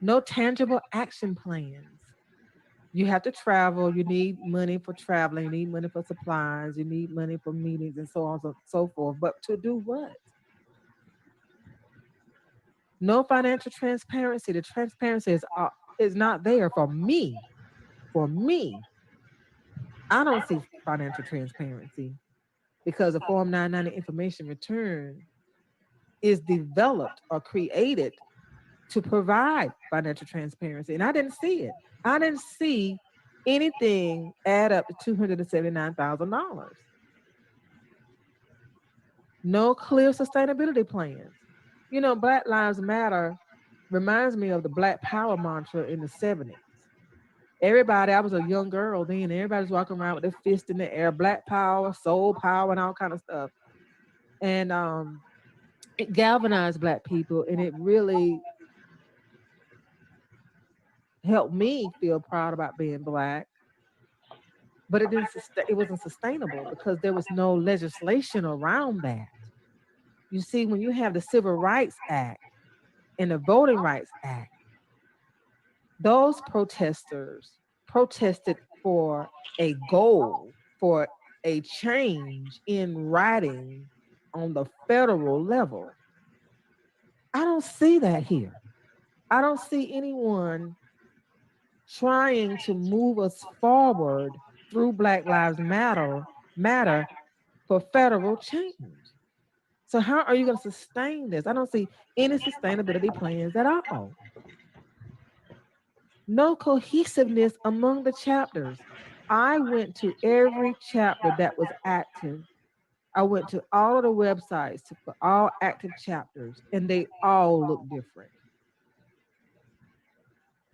No tangible action plans. You have to travel. You need money for traveling. You need money for supplies. You need money for meetings and so on and so forth. But to do what? No financial transparency. The transparency is not there for me. For me, I don't see financial transparency because the Form 990 information return is developed or created to provide financial transparency. And I didn't see it. I didn't see anything add up to $279,000. No clear sustainability plans. You know, Black Lives Matter reminds me of the Black Power mantra in the 70s. Everybody, I was a young girl then, everybody's walking around with their fist in the air, Black Power, Soul Power, and all kind of stuff. And it galvanized Black people, and it really helped me feel proud about being Black. But it wasn't sustainable because there was no legislation around that. You see, when you have the Civil Rights Act and the Voting Rights Act, those protesters protested for a goal, for a change in writing on the federal level. I don't see that here. I don't see anyone trying to move us forward through Black Lives Matter for federal change. So how are you going to sustain this? I don't see any sustainability plans at all. No cohesiveness among the chapters. I went to every chapter that was active. I went to all of the websites for all active chapters, and they all look different.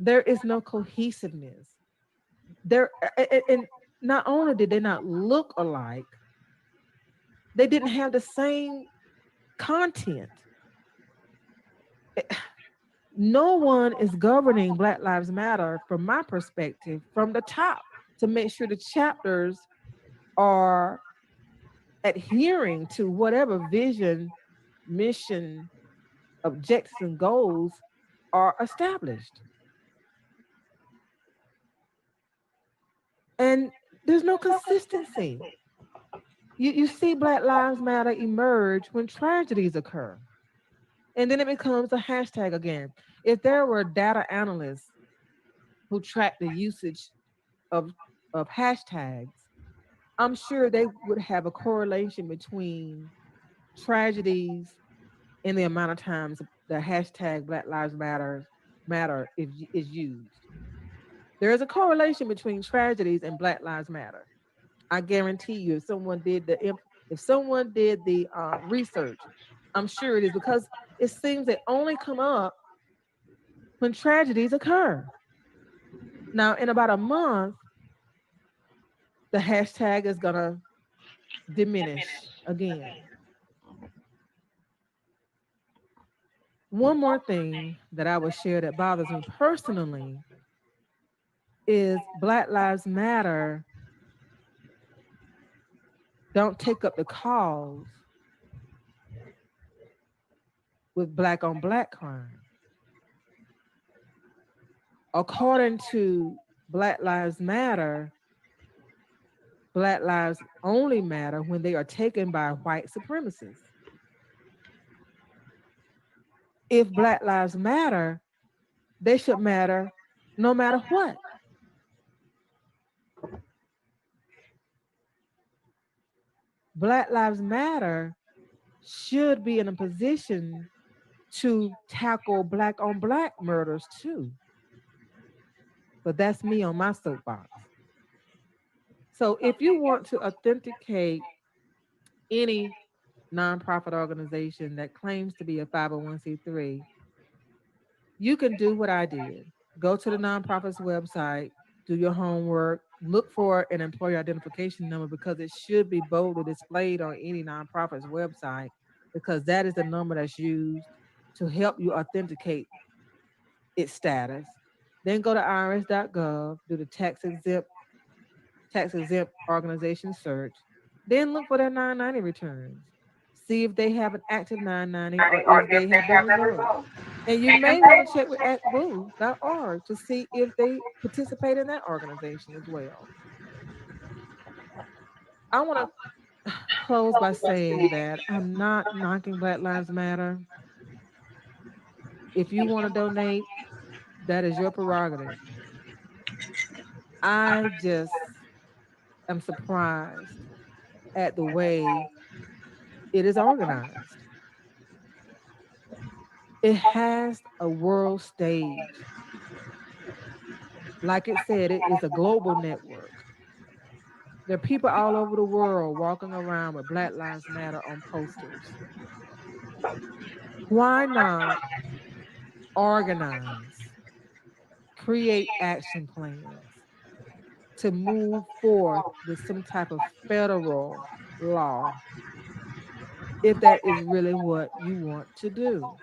There is no cohesiveness. And not only did they not look alike, they didn't have the same content. No one is governing Black Lives Matter, from my perspective, from the top to make sure the chapters are adhering to whatever vision, mission, objectives, and goals are established. And there's no consistency. You see Black Lives Matter emerge when tragedies occur. And then it becomes a hashtag again. If there were data analysts who track the usage of hashtags, I'm sure they would have a correlation between tragedies and the amount of times the hashtag Black Lives Matter is used. There is a correlation between tragedies and Black Lives Matter. I guarantee you, if someone did the research, I'm sure it is, because it seems they only come up when tragedies occur. Now, in about a month, the hashtag is gonna diminish again. One more thing that I will share that bothers me personally is Black Lives Matter don't take up the cause with Black on Black crime. According to Black Lives Matter, Black lives only matter when they are taken by white supremacists. If Black Lives Matter, they should matter no matter what. Black Lives Matter should be in a position to tackle Black on Black murders too. But that's me on my soapbox. So if you want to authenticate any nonprofit organization that claims to be a 501c3, You can do what I did. Go to the nonprofit's website, do your homework, look for an employer identification number because it should be boldly displayed on any nonprofit's website because that is the number that's used to help you authenticate its status. Then go to irs.gov, do the tax exempt organization search. Then look for their 990 returns. See if they have an active 990 or if they have been revoked. And you may want to check with actboo.org to see if they participate in that organization as well. I want to close by saying that I'm not knocking Black Lives Matter. If you want to donate, that is your prerogative. I just am surprised at the way it is organized. It has a world stage. Like it said, it is a global network. There are people all over the world walking around with Black Lives Matter on posters. Why not organize, create action plans to move forth with some type of federal law if that is really what you want to do?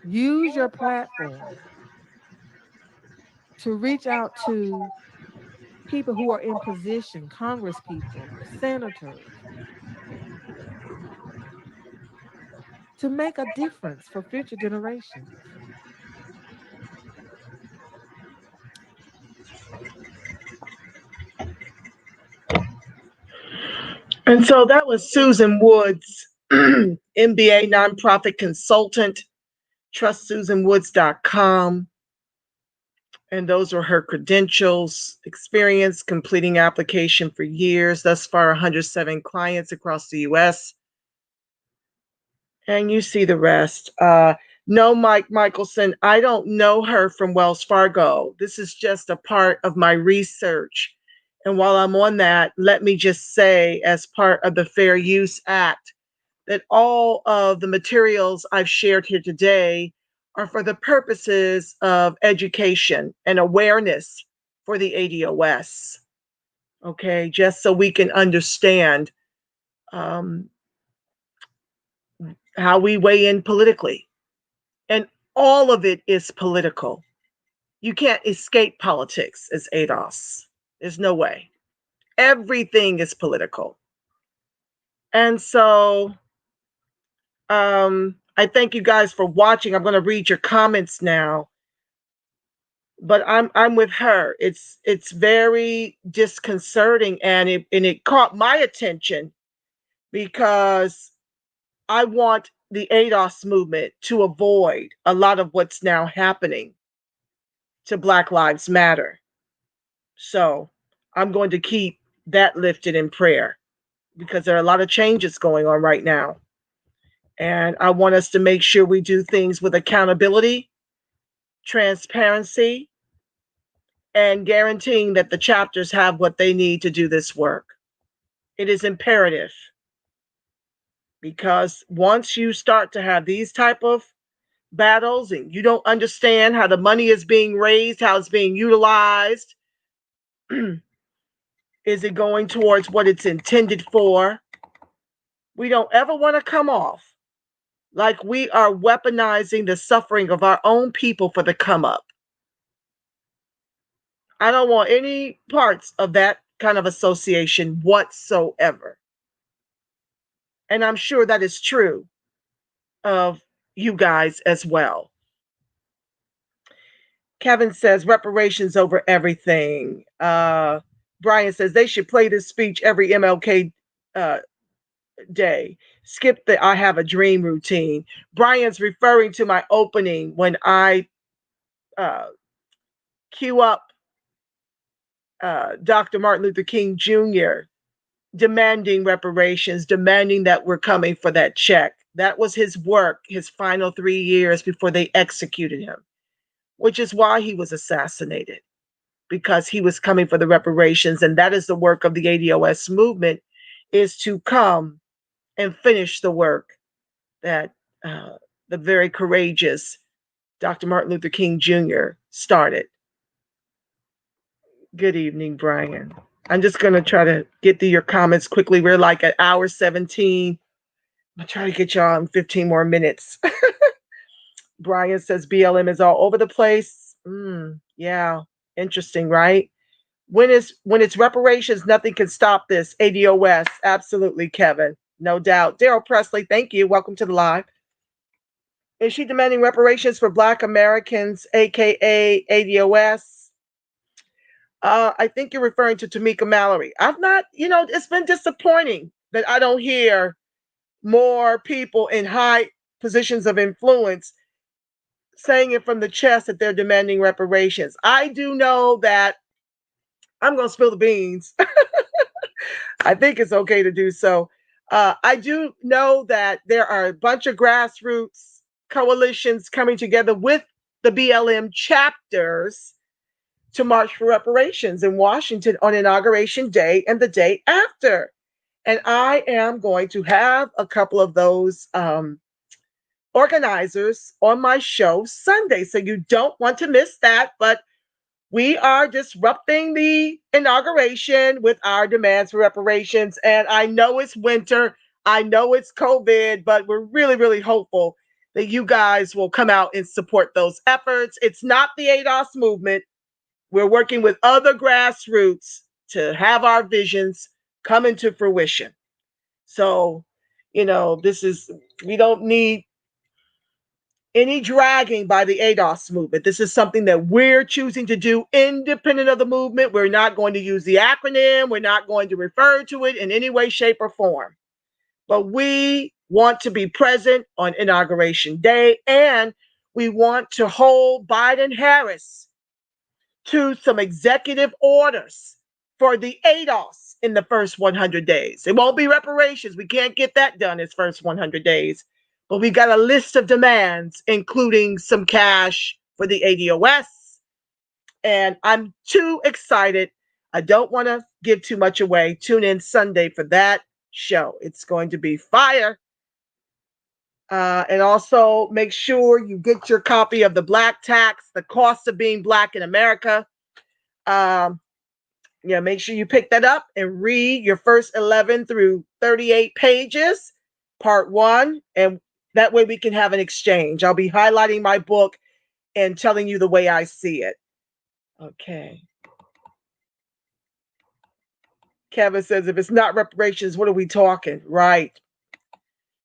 Use your platform to reach out to people who are in position, Congress people, senators, to make a difference for future generations. And so that was Susan Woods, MBA nonprofit consultant, trustsusanwoods.com. And those are her credentials, experience completing application for years, thus far 107 clients across the US. And you see the rest. No, Mike Michelson, I don't know her from Wells Fargo. This is just a part of my research. And while I'm on that, let me just say, as part of the Fair Use Act, that all of the materials I've shared here today are for the purposes of education and awareness for the ADOS. Okay, just so we can understand how we weigh in politically. And all of it is political. You can't escape politics as ADOS. There's no way. Everything is political. And so I thank you guys for watching. I'm going to read your comments now. But I'm with her. It's very disconcerting, and it caught my attention because I want the ADOS movement to avoid a lot of what's now happening to Black Lives Matter. So I'm going to keep that lifted in prayer because there are a lot of changes going on right now. And I want us to make sure we do things with accountability, transparency, and guaranteeing that the chapters have what they need to do this work. It is imperative because once you start to have these type of battles and you don't understand how the money is being raised, how it's being utilized, is it going towards what it's intended for? We don't ever want to come off like we are weaponizing the suffering of our own people for the come up. I don't want any parts of that kind of association whatsoever. And I'm sure that is true of you guys as well. Kevin says reparations over everything. Brian says they should play this speech every MLK day. Skip the I have a dream routine. Brian's referring to my opening when I cue up Dr. Martin Luther King Jr. demanding reparations, demanding that we're coming for that check. That was his work, his final 3 years before they executed him, which is why he was assassinated, because he was coming for the reparations. And that is the work of the ADOS movement, is to come and finish the work that the very courageous Dr. Martin Luther King Jr. started. Good evening, Brian. I'm just going to try to get through your comments quickly. We're like at hour 17. I'll try to get y'all in 15 more minutes. Brian says BLM is all over the place. Yeah, interesting, right? When it's reparations, nothing can stop this. ADOS, absolutely, Kevin. No doubt. Daryl Presley, thank you. Welcome to the live. Is she demanding reparations for Black Americans, aka ADOS? I think you're referring to Tamika Mallory. I've not, it's been disappointing that I don't hear more people in high positions of influence saying it from the chest that they're demanding reparations. I do know that I'm going to spill the beans. I think it's okay to do so. I do know that there are a bunch of grassroots coalitions coming together with the BLM chapters to march for reparations in Washington on Inauguration Day and the day after. And I am going to have a couple of those organizers on my show Sunday. So you don't want to miss that. But we are disrupting the inauguration with our demands for reparations. And I know it's winter. I know it's COVID, but we're really, really hopeful that you guys will come out and support those efforts. It's not the ADOS movement. We're working with other grassroots to have our visions come into fruition. So, we don't need any dragging by the ADOS movement. This is something that we're choosing to do independent of the movement. We're not going to use the acronym. We're not going to refer to it in any way, shape, or form. But we want to be present on Inauguration Day, and we want to hold Biden-Harris to some executive orders for the ADOS in the first 100 days. It won't be reparations. We can't get that done in its first 100 days. But we got a list of demands, including some cash for the ADOS. And I'm too excited. I don't want to give too much away. Tune in Sunday for that show. It's going to be fire. And also make sure you get your copy of The Black Tax, The Cost of Being Black in America. Make sure you pick that up and read your first 11 through 38 pages, part 1, and that way we can have an exchange. I'll be highlighting my book and telling you the way I see it. Okay. Kevin says, if it's not reparations, what are we talking? Right.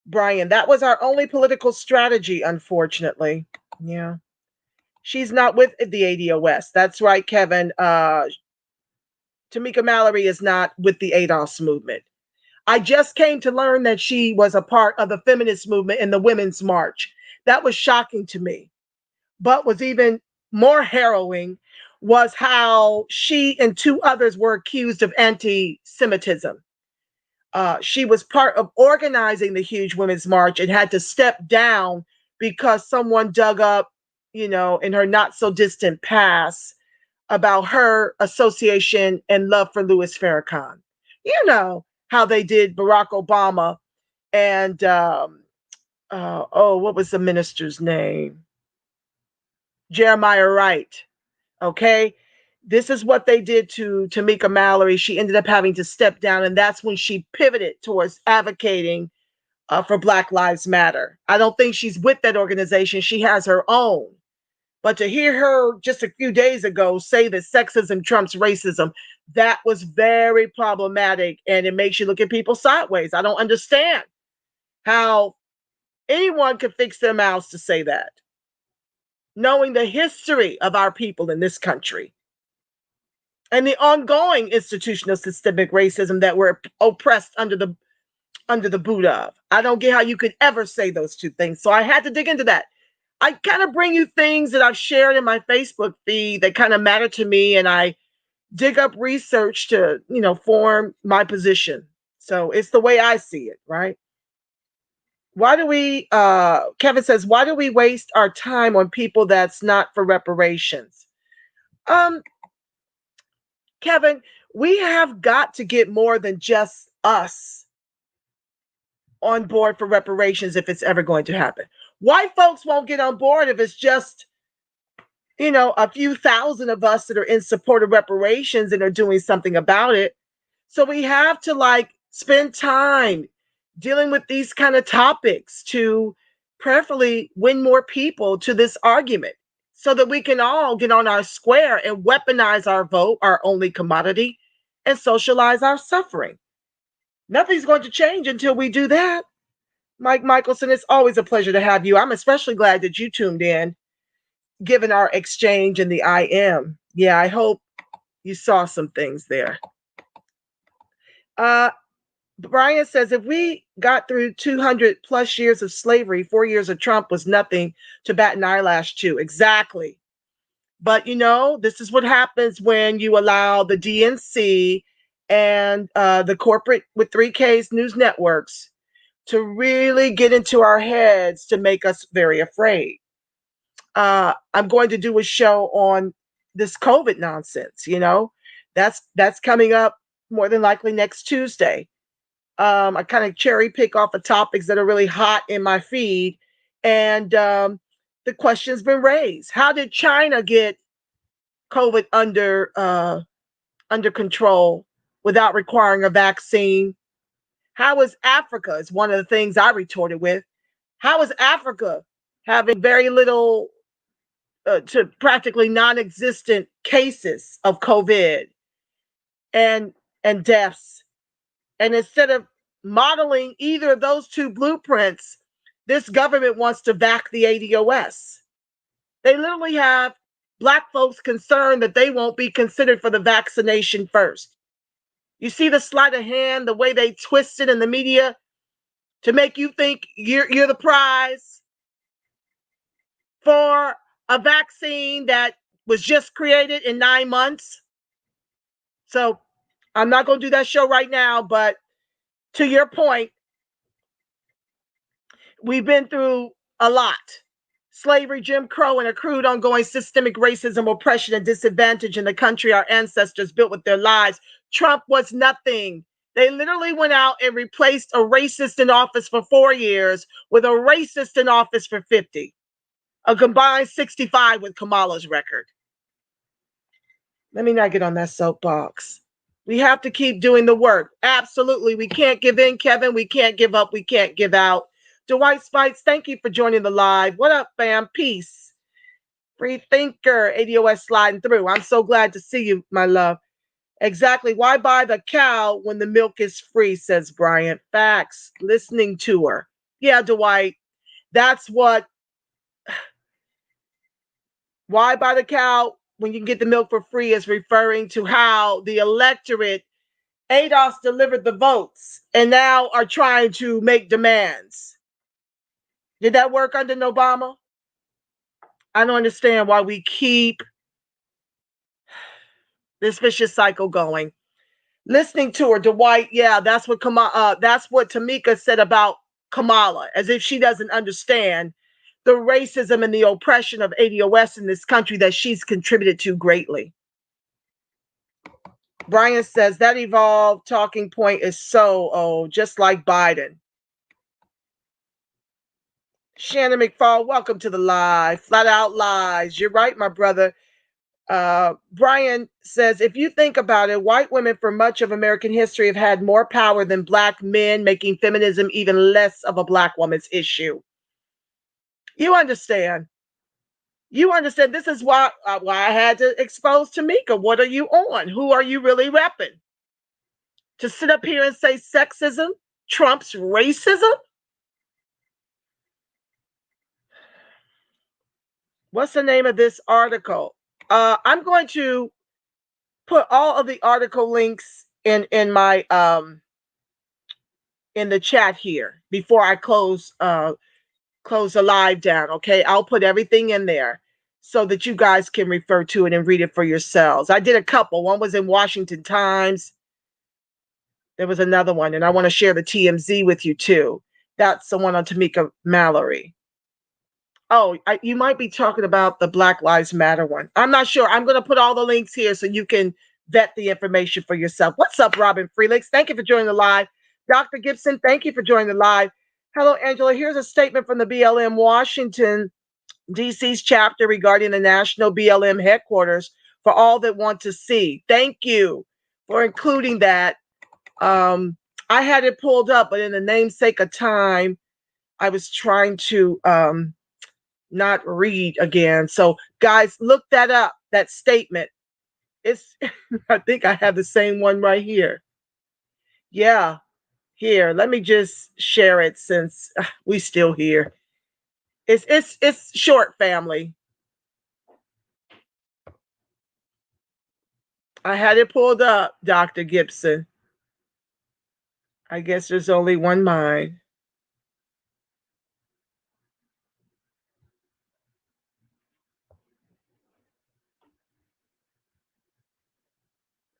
Brian, that was our only political strategy, unfortunately. Yeah. She's not with the ADOS. That's right, Kevin. Tamika Mallory is not with the ADOS movement. I just came to learn that she was a part of the feminist movement in the Women's March. That was shocking to me. But was even more harrowing was how she and 2 others were accused of anti-Semitism. She was part of organizing the huge Women's March and had to step down because someone dug up, in her not so distant past about her association and love for Louis Farrakhan. You know how they did Barack Obama and what was the minister's name? Jeremiah Wright. Okay. This is what they did to Tamika Mallory. She ended up having to step down, and that's when she pivoted towards advocating for Black Lives Matter. I don't think she's with that organization. She has her own. But to hear her just a few days ago say that sexism trumps racism, that was very problematic, and it makes you look at people sideways. I don't understand how anyone could fix their mouths to say that, knowing the history of our people in this country and the ongoing institutional systemic racism that we're oppressed under the boot of. I don't get how you could ever say those 2 things. So I had to dig into that. I kind of bring you things that I've shared in my Facebook feed that kind of matter to me, and I dig up research to, form my position. So it's the way I see it, right? Why do we, Kevin says, why do we waste our time on people that's not for reparations? Kevin, we have got to get more than just us on board for reparations if it's ever going to happen. White folks won't get on board if it's just, a few thousand of us that are in support of reparations and are doing something about it. So we have to spend time dealing with these kind of topics to prayerfully win more people to this argument so that we can all get on our square and weaponize our vote, our only commodity, and socialize our suffering. Nothing's going to change until we do that. Mike Michelson, it's always a pleasure to have you. I'm especially glad that you tuned in, given our exchange in the IM. Yeah, I hope you saw some things there. Brian says, if we got through 200 plus years of slavery, 4 years of Trump was nothing to bat an eyelash to. Exactly. But, this is what happens when you allow the DNC and the corporate with 3Ks news networks to really get into our heads to make us very afraid. I'm going to do a show on this COVID nonsense, that's coming up more than likely next Tuesday. I kind of cherry pick off the topics that are really hot in my feed. And the question's been raised. How did China get COVID under control without requiring a vaccine? How is Africa, is one of the things I retorted with. How is Africa having very little to practically non-existent cases of COVID and deaths? And instead of modeling either of those two blueprints, this government wants to vac the ADOS. They literally have Black folks concerned that they won't be considered for the vaccination first. You see the sleight of hand, the way they twist it in the media to make you think you're the prize for a vaccine that was just created in 9 months. So I'm not going to do that show right now, but to your point, we've been through a lot. Slavery, Jim Crow, and accrued ongoing systemic racism, oppression, and disadvantage in the country our ancestors built with their lives. Trump was nothing. They literally went out and replaced a racist in office for 4 years with a racist in office for 50. A combined 65 with Kamala's record. Let me not get on that soapbox. We have to keep doing the work. Absolutely. We can't give in, Kevin. We can't give up. We can't give out. Dwight Spites, thank you for joining the live. What up, fam? Peace. Free thinker, ADOS sliding through. I'm so glad to see you, my love. Exactly. Why buy the cow when the milk is free, says Bryant. Facts. Listening to her. Yeah, Dwight. That's what. Why buy the cow when you can get the milk for free is referring to how the electorate, ADOS delivered the votes and now are trying to make demands. Did that work under Obama? I don't understand why we keep this vicious cycle going. Listening to her, Dwight, yeah, that's what Tamika said about Kamala, as if she doesn't understand the racism and the oppression of ADOS in this country that she's contributed to greatly. Brian says that evolved talking point is so old, just like Biden. Shannon McFall, welcome to the live. Flat out lies. You're right, my brother. Brian says, if you think about it, white women for much of American history have had more power than Black men, making feminism even less of a Black woman's issue. You understand. This is why I had to expose Tamika. What are you on? Who are you really repping? To sit up here and say sexism trumps racism? What's the name of this article? I'm going to put all of the article links in my in the chat here before I close the live down. Okay, I'll put everything in there so that you guys can refer to it and read it for yourselves. I did a couple. One was in Washington Times. There was another one, and I want to share the TMZ with you too. That's the one on Tamika Mallory. Oh, you might be talking about the Black Lives Matter one. I'm not sure. I'm going to put all the links here so you can vet the information for yourself. What's up, Robin Freelix? Thank you for joining the live. Dr. Gibson, thank you for joining the live. Hello, Angela. Here's a statement from the BLM Washington, D.C.'s chapter regarding the national BLM headquarters for all that want to see. Thank you for including that. I had it pulled up, but in the namesake of time, I was trying to not read again. So, guys, look that up, that statement. It's, I think I have the same one right here. Yeah, here. Let me just share it since we still here. It's short, family. I had it pulled up, Dr. Gibson. I guess there's only one mind.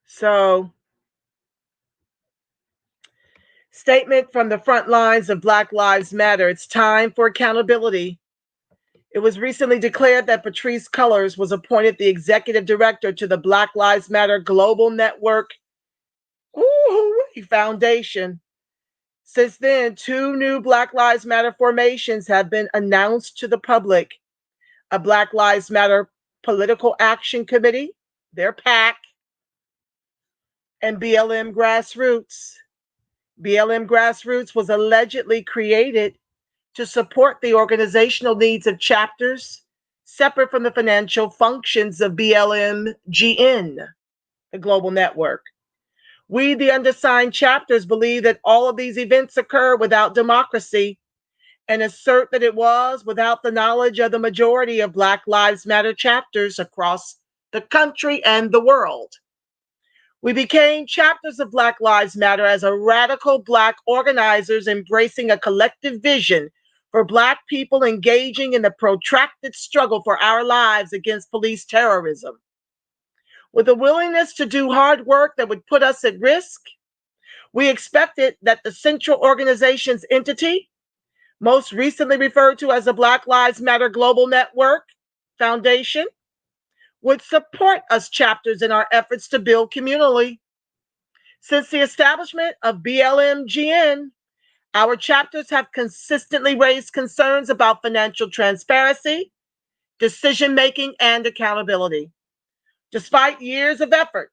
So, statement from the front lines of Black Lives Matter. It's time for accountability. It was recently declared that Patrisse Cullors was appointed the executive director to the Black Lives Matter Global Network Foundation. Since then, 2 new Black Lives Matter formations have been announced to the public. A Black Lives Matter Political Action Committee, their PAC, and BLM Grassroots. BLM Grassroots was allegedly created to support the organizational needs of chapters separate from the financial functions of BLMGN, the global network. We, the undersigned chapters, believe that all of these events occur without democracy and assert that it was without the knowledge of the majority of Black Lives Matter chapters across the country and the world. We became chapters of Black Lives Matter as a radical Black organizers embracing a collective vision for Black people engaging in the protracted struggle for our lives against police terrorism. With a willingness to do hard work that would put us at risk, we expected that the central organization's entity, most recently referred to as the Black Lives Matter Global Network Foundation, would support us chapters in our efforts to build communally. Since the establishment of BLMGN, our chapters have consistently raised concerns about financial transparency, decision-making, and accountability. Despite years of effort,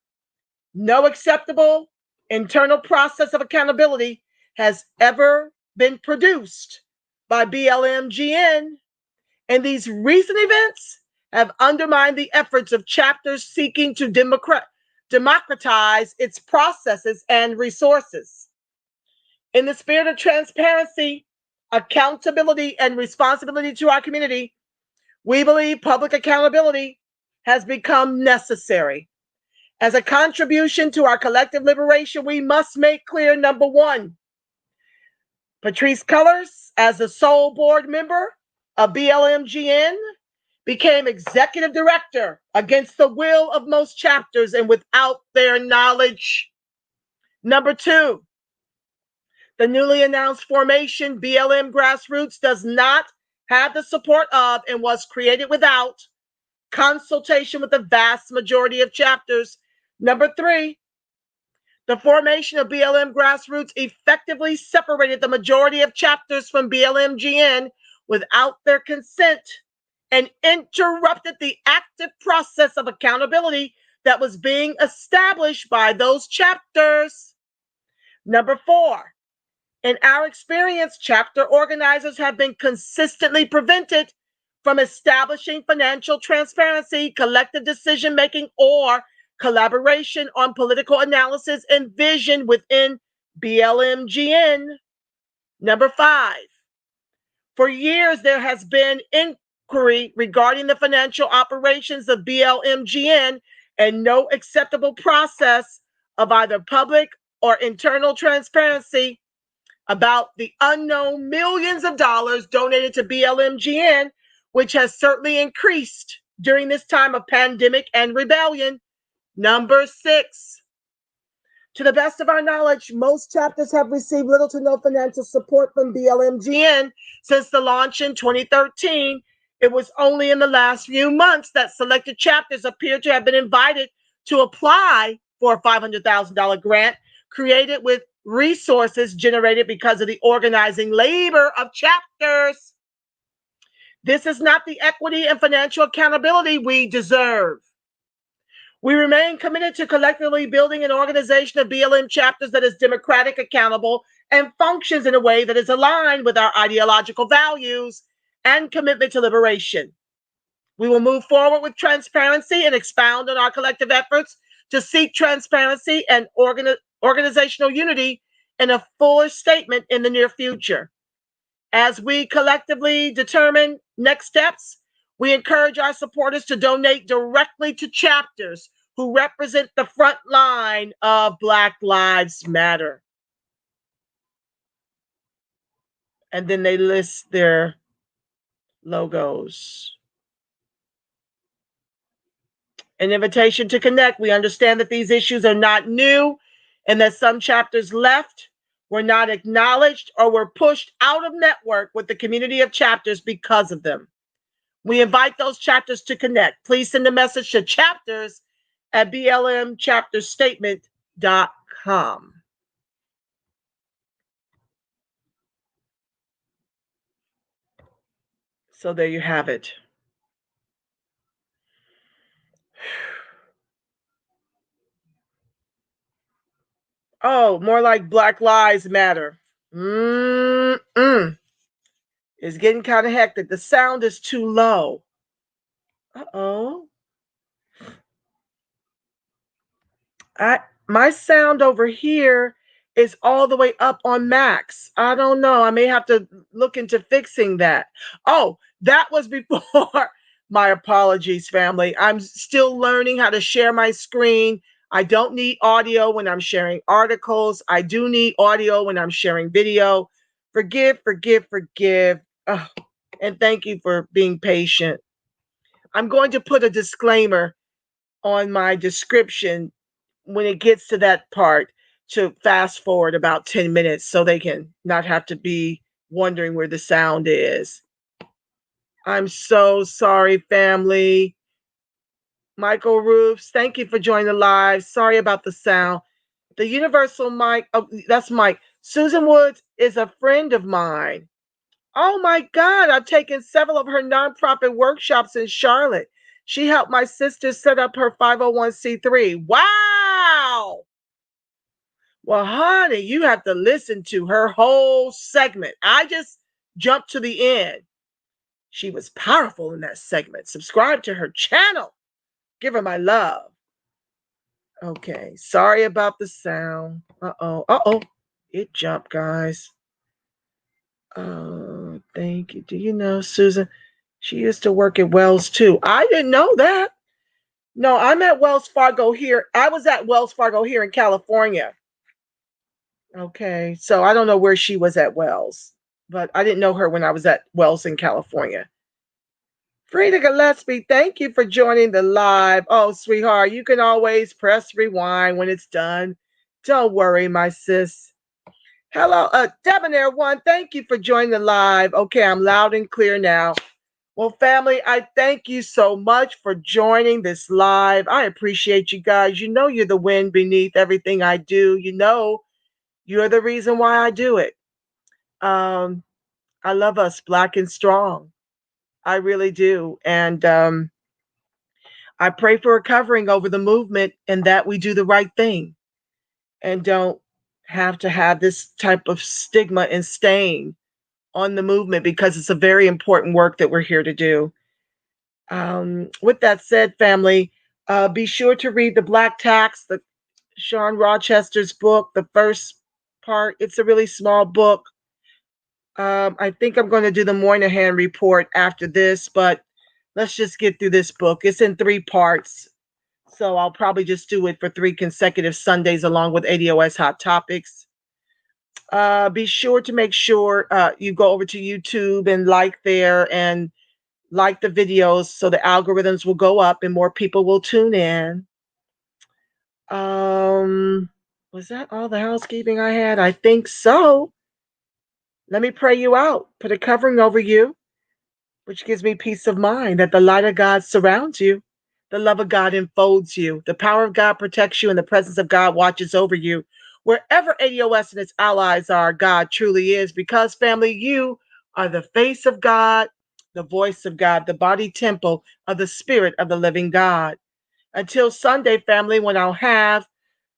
no acceptable internal process of accountability has ever been produced by BLMGN, and these recent events have undermined the efforts of chapters seeking to democratize its processes and resources. In the spirit of transparency, accountability, and responsibility to our community, we believe public accountability has become necessary. As a contribution to our collective liberation, we must make clear, number one, Patrisse Cullors, as the sole board member of BLMGN, became executive director against the will of most chapters and without their knowledge. Number two, the newly announced formation, BLM Grassroots, does not have the support of and was created without consultation with the vast majority of chapters. Number three, the formation of BLM Grassroots effectively separated the majority of chapters from BLMGN without their consent and interrupted the active process of accountability that was being established by those chapters. Number four, in our experience, chapter organizers have been consistently prevented from establishing financial transparency, collective decision-making, or collaboration on political analysis and vision within BLMGN. Number five, for years there has been inquiry regarding the financial operations of BLMGN and no acceptable process of either public or internal transparency about the unknown millions of dollars donated to BLMGN, which has certainly increased during this time of pandemic and rebellion. Number six, to the best of our knowledge, most chapters have received little to no financial support from BLMGN since the launch in 2013. It was only in the last few months that selected chapters appear to have been invited to apply for a $500,000 grant created with resources generated because of the organizing labor of chapters. This is not the equity and financial accountability we deserve. We remain committed to collectively building an organization of BLM chapters that is democratic, accountable, and functions in a way that is aligned with our ideological values and commitment to liberation. We will move forward with transparency and expound on our collective efforts to seek transparency and organizational unity in a fuller statement in the near future. As we collectively determine next steps, we encourage our supporters to donate directly to chapters who represent the front line of Black Lives Matter. And then they list their logos. An invitation to connect. We understand that these issues are not new and that some chapters left, were not acknowledged, or were pushed out of network with the community of chapters because of them. We invite those chapters to connect. Please send a message to chapters@blmchapterstatement.com. So there you have it. Oh, more like Black Lives Matter. It's getting kind of hectic. The sound is too low. Uh-oh. My sound over here is all the way up on max. I don't know. I may have to look into fixing that. Oh, that was before. My apologies, family. I'm still learning how to share my screen. I don't need audio when I'm sharing articles. I do need audio when I'm sharing video. Forgive. Oh, and thank you for being patient. I'm going to put a disclaimer on my description when it gets to that part to fast forward about 10 minutes so they can not have to be wondering where the sound is. I'm so sorry, family. Michael Roofs, thank you for joining the live. Sorry about the sound. The universal mic, oh, that's Mike. Susan Woods is a friend of mine. Oh my God, I've taken several of her nonprofit workshops in Charlotte. She helped my sister set up her 501c3. Wow. Well, honey, you have to listen to her whole segment. I just jumped to the end. She was powerful in that segment. Subscribe to her channel. Give her my love. Okay, sorry about the sound. Uh-oh. It jumped, guys. Oh, thank you. Do you know Susan? She used to work at Wells too. I didn't know that. No, I'm at Wells Fargo here. I was at Wells Fargo here in California. Okay, so I don't know where she was at Wells, but I didn't know her when I was at Wells in California. Frida Gillespie, thank you for joining the live. Oh, sweetheart, you can always press rewind when it's done. Don't worry, my sis. Hello, Debonair One, thank you for joining the live. Okay, I'm loud and clear now. Well, family, I thank you so much for joining this live. I appreciate you guys. You know you're the wind beneath everything I do. You know you're the reason why I do it. I love us Black and strong. I really do. And I pray for a covering over the movement and that we do the right thing and don't have to have this type of stigma and stain on the movement because it's a very important work that we're here to do. With that said, family, be sure to read The Black Tax, the Sean Rochester's book, the first part. It's a really small book. I think I'm going to do the Moynihan report after this, but let's just get through this book. It's in 3 parts, so I'll probably just do it for 3 consecutive Sundays along with ADOS Hot Topics. Be sure to make sure you go over to YouTube and like there and like the videos so the algorithms will go up and more people will tune in. Was that all the housekeeping I had? I think so. Let me pray you out. Put a covering over you, which gives me peace of mind that the light of God surrounds you. The love of God enfolds you. The power of God protects you and the presence of God watches over you. Wherever ADOS and its allies are, God truly is, because, family, you are the face of God, the voice of God, the body temple of the Spirit of the living God. Until Sunday, family, when I'll have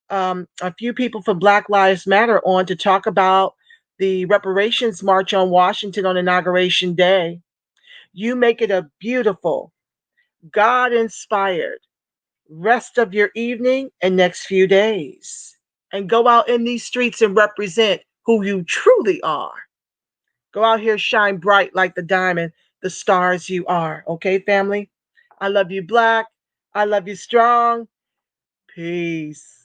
a few people from Black Lives Matter on to talk about the reparations march on Washington on Inauguration Day. You make it a beautiful, God-inspired rest of your evening and next few days. And go out in these streets and represent who you truly are. Go out here, shine bright like the diamond, the stars you are. Okay, family? I love you, Black. I love you, strong. Peace.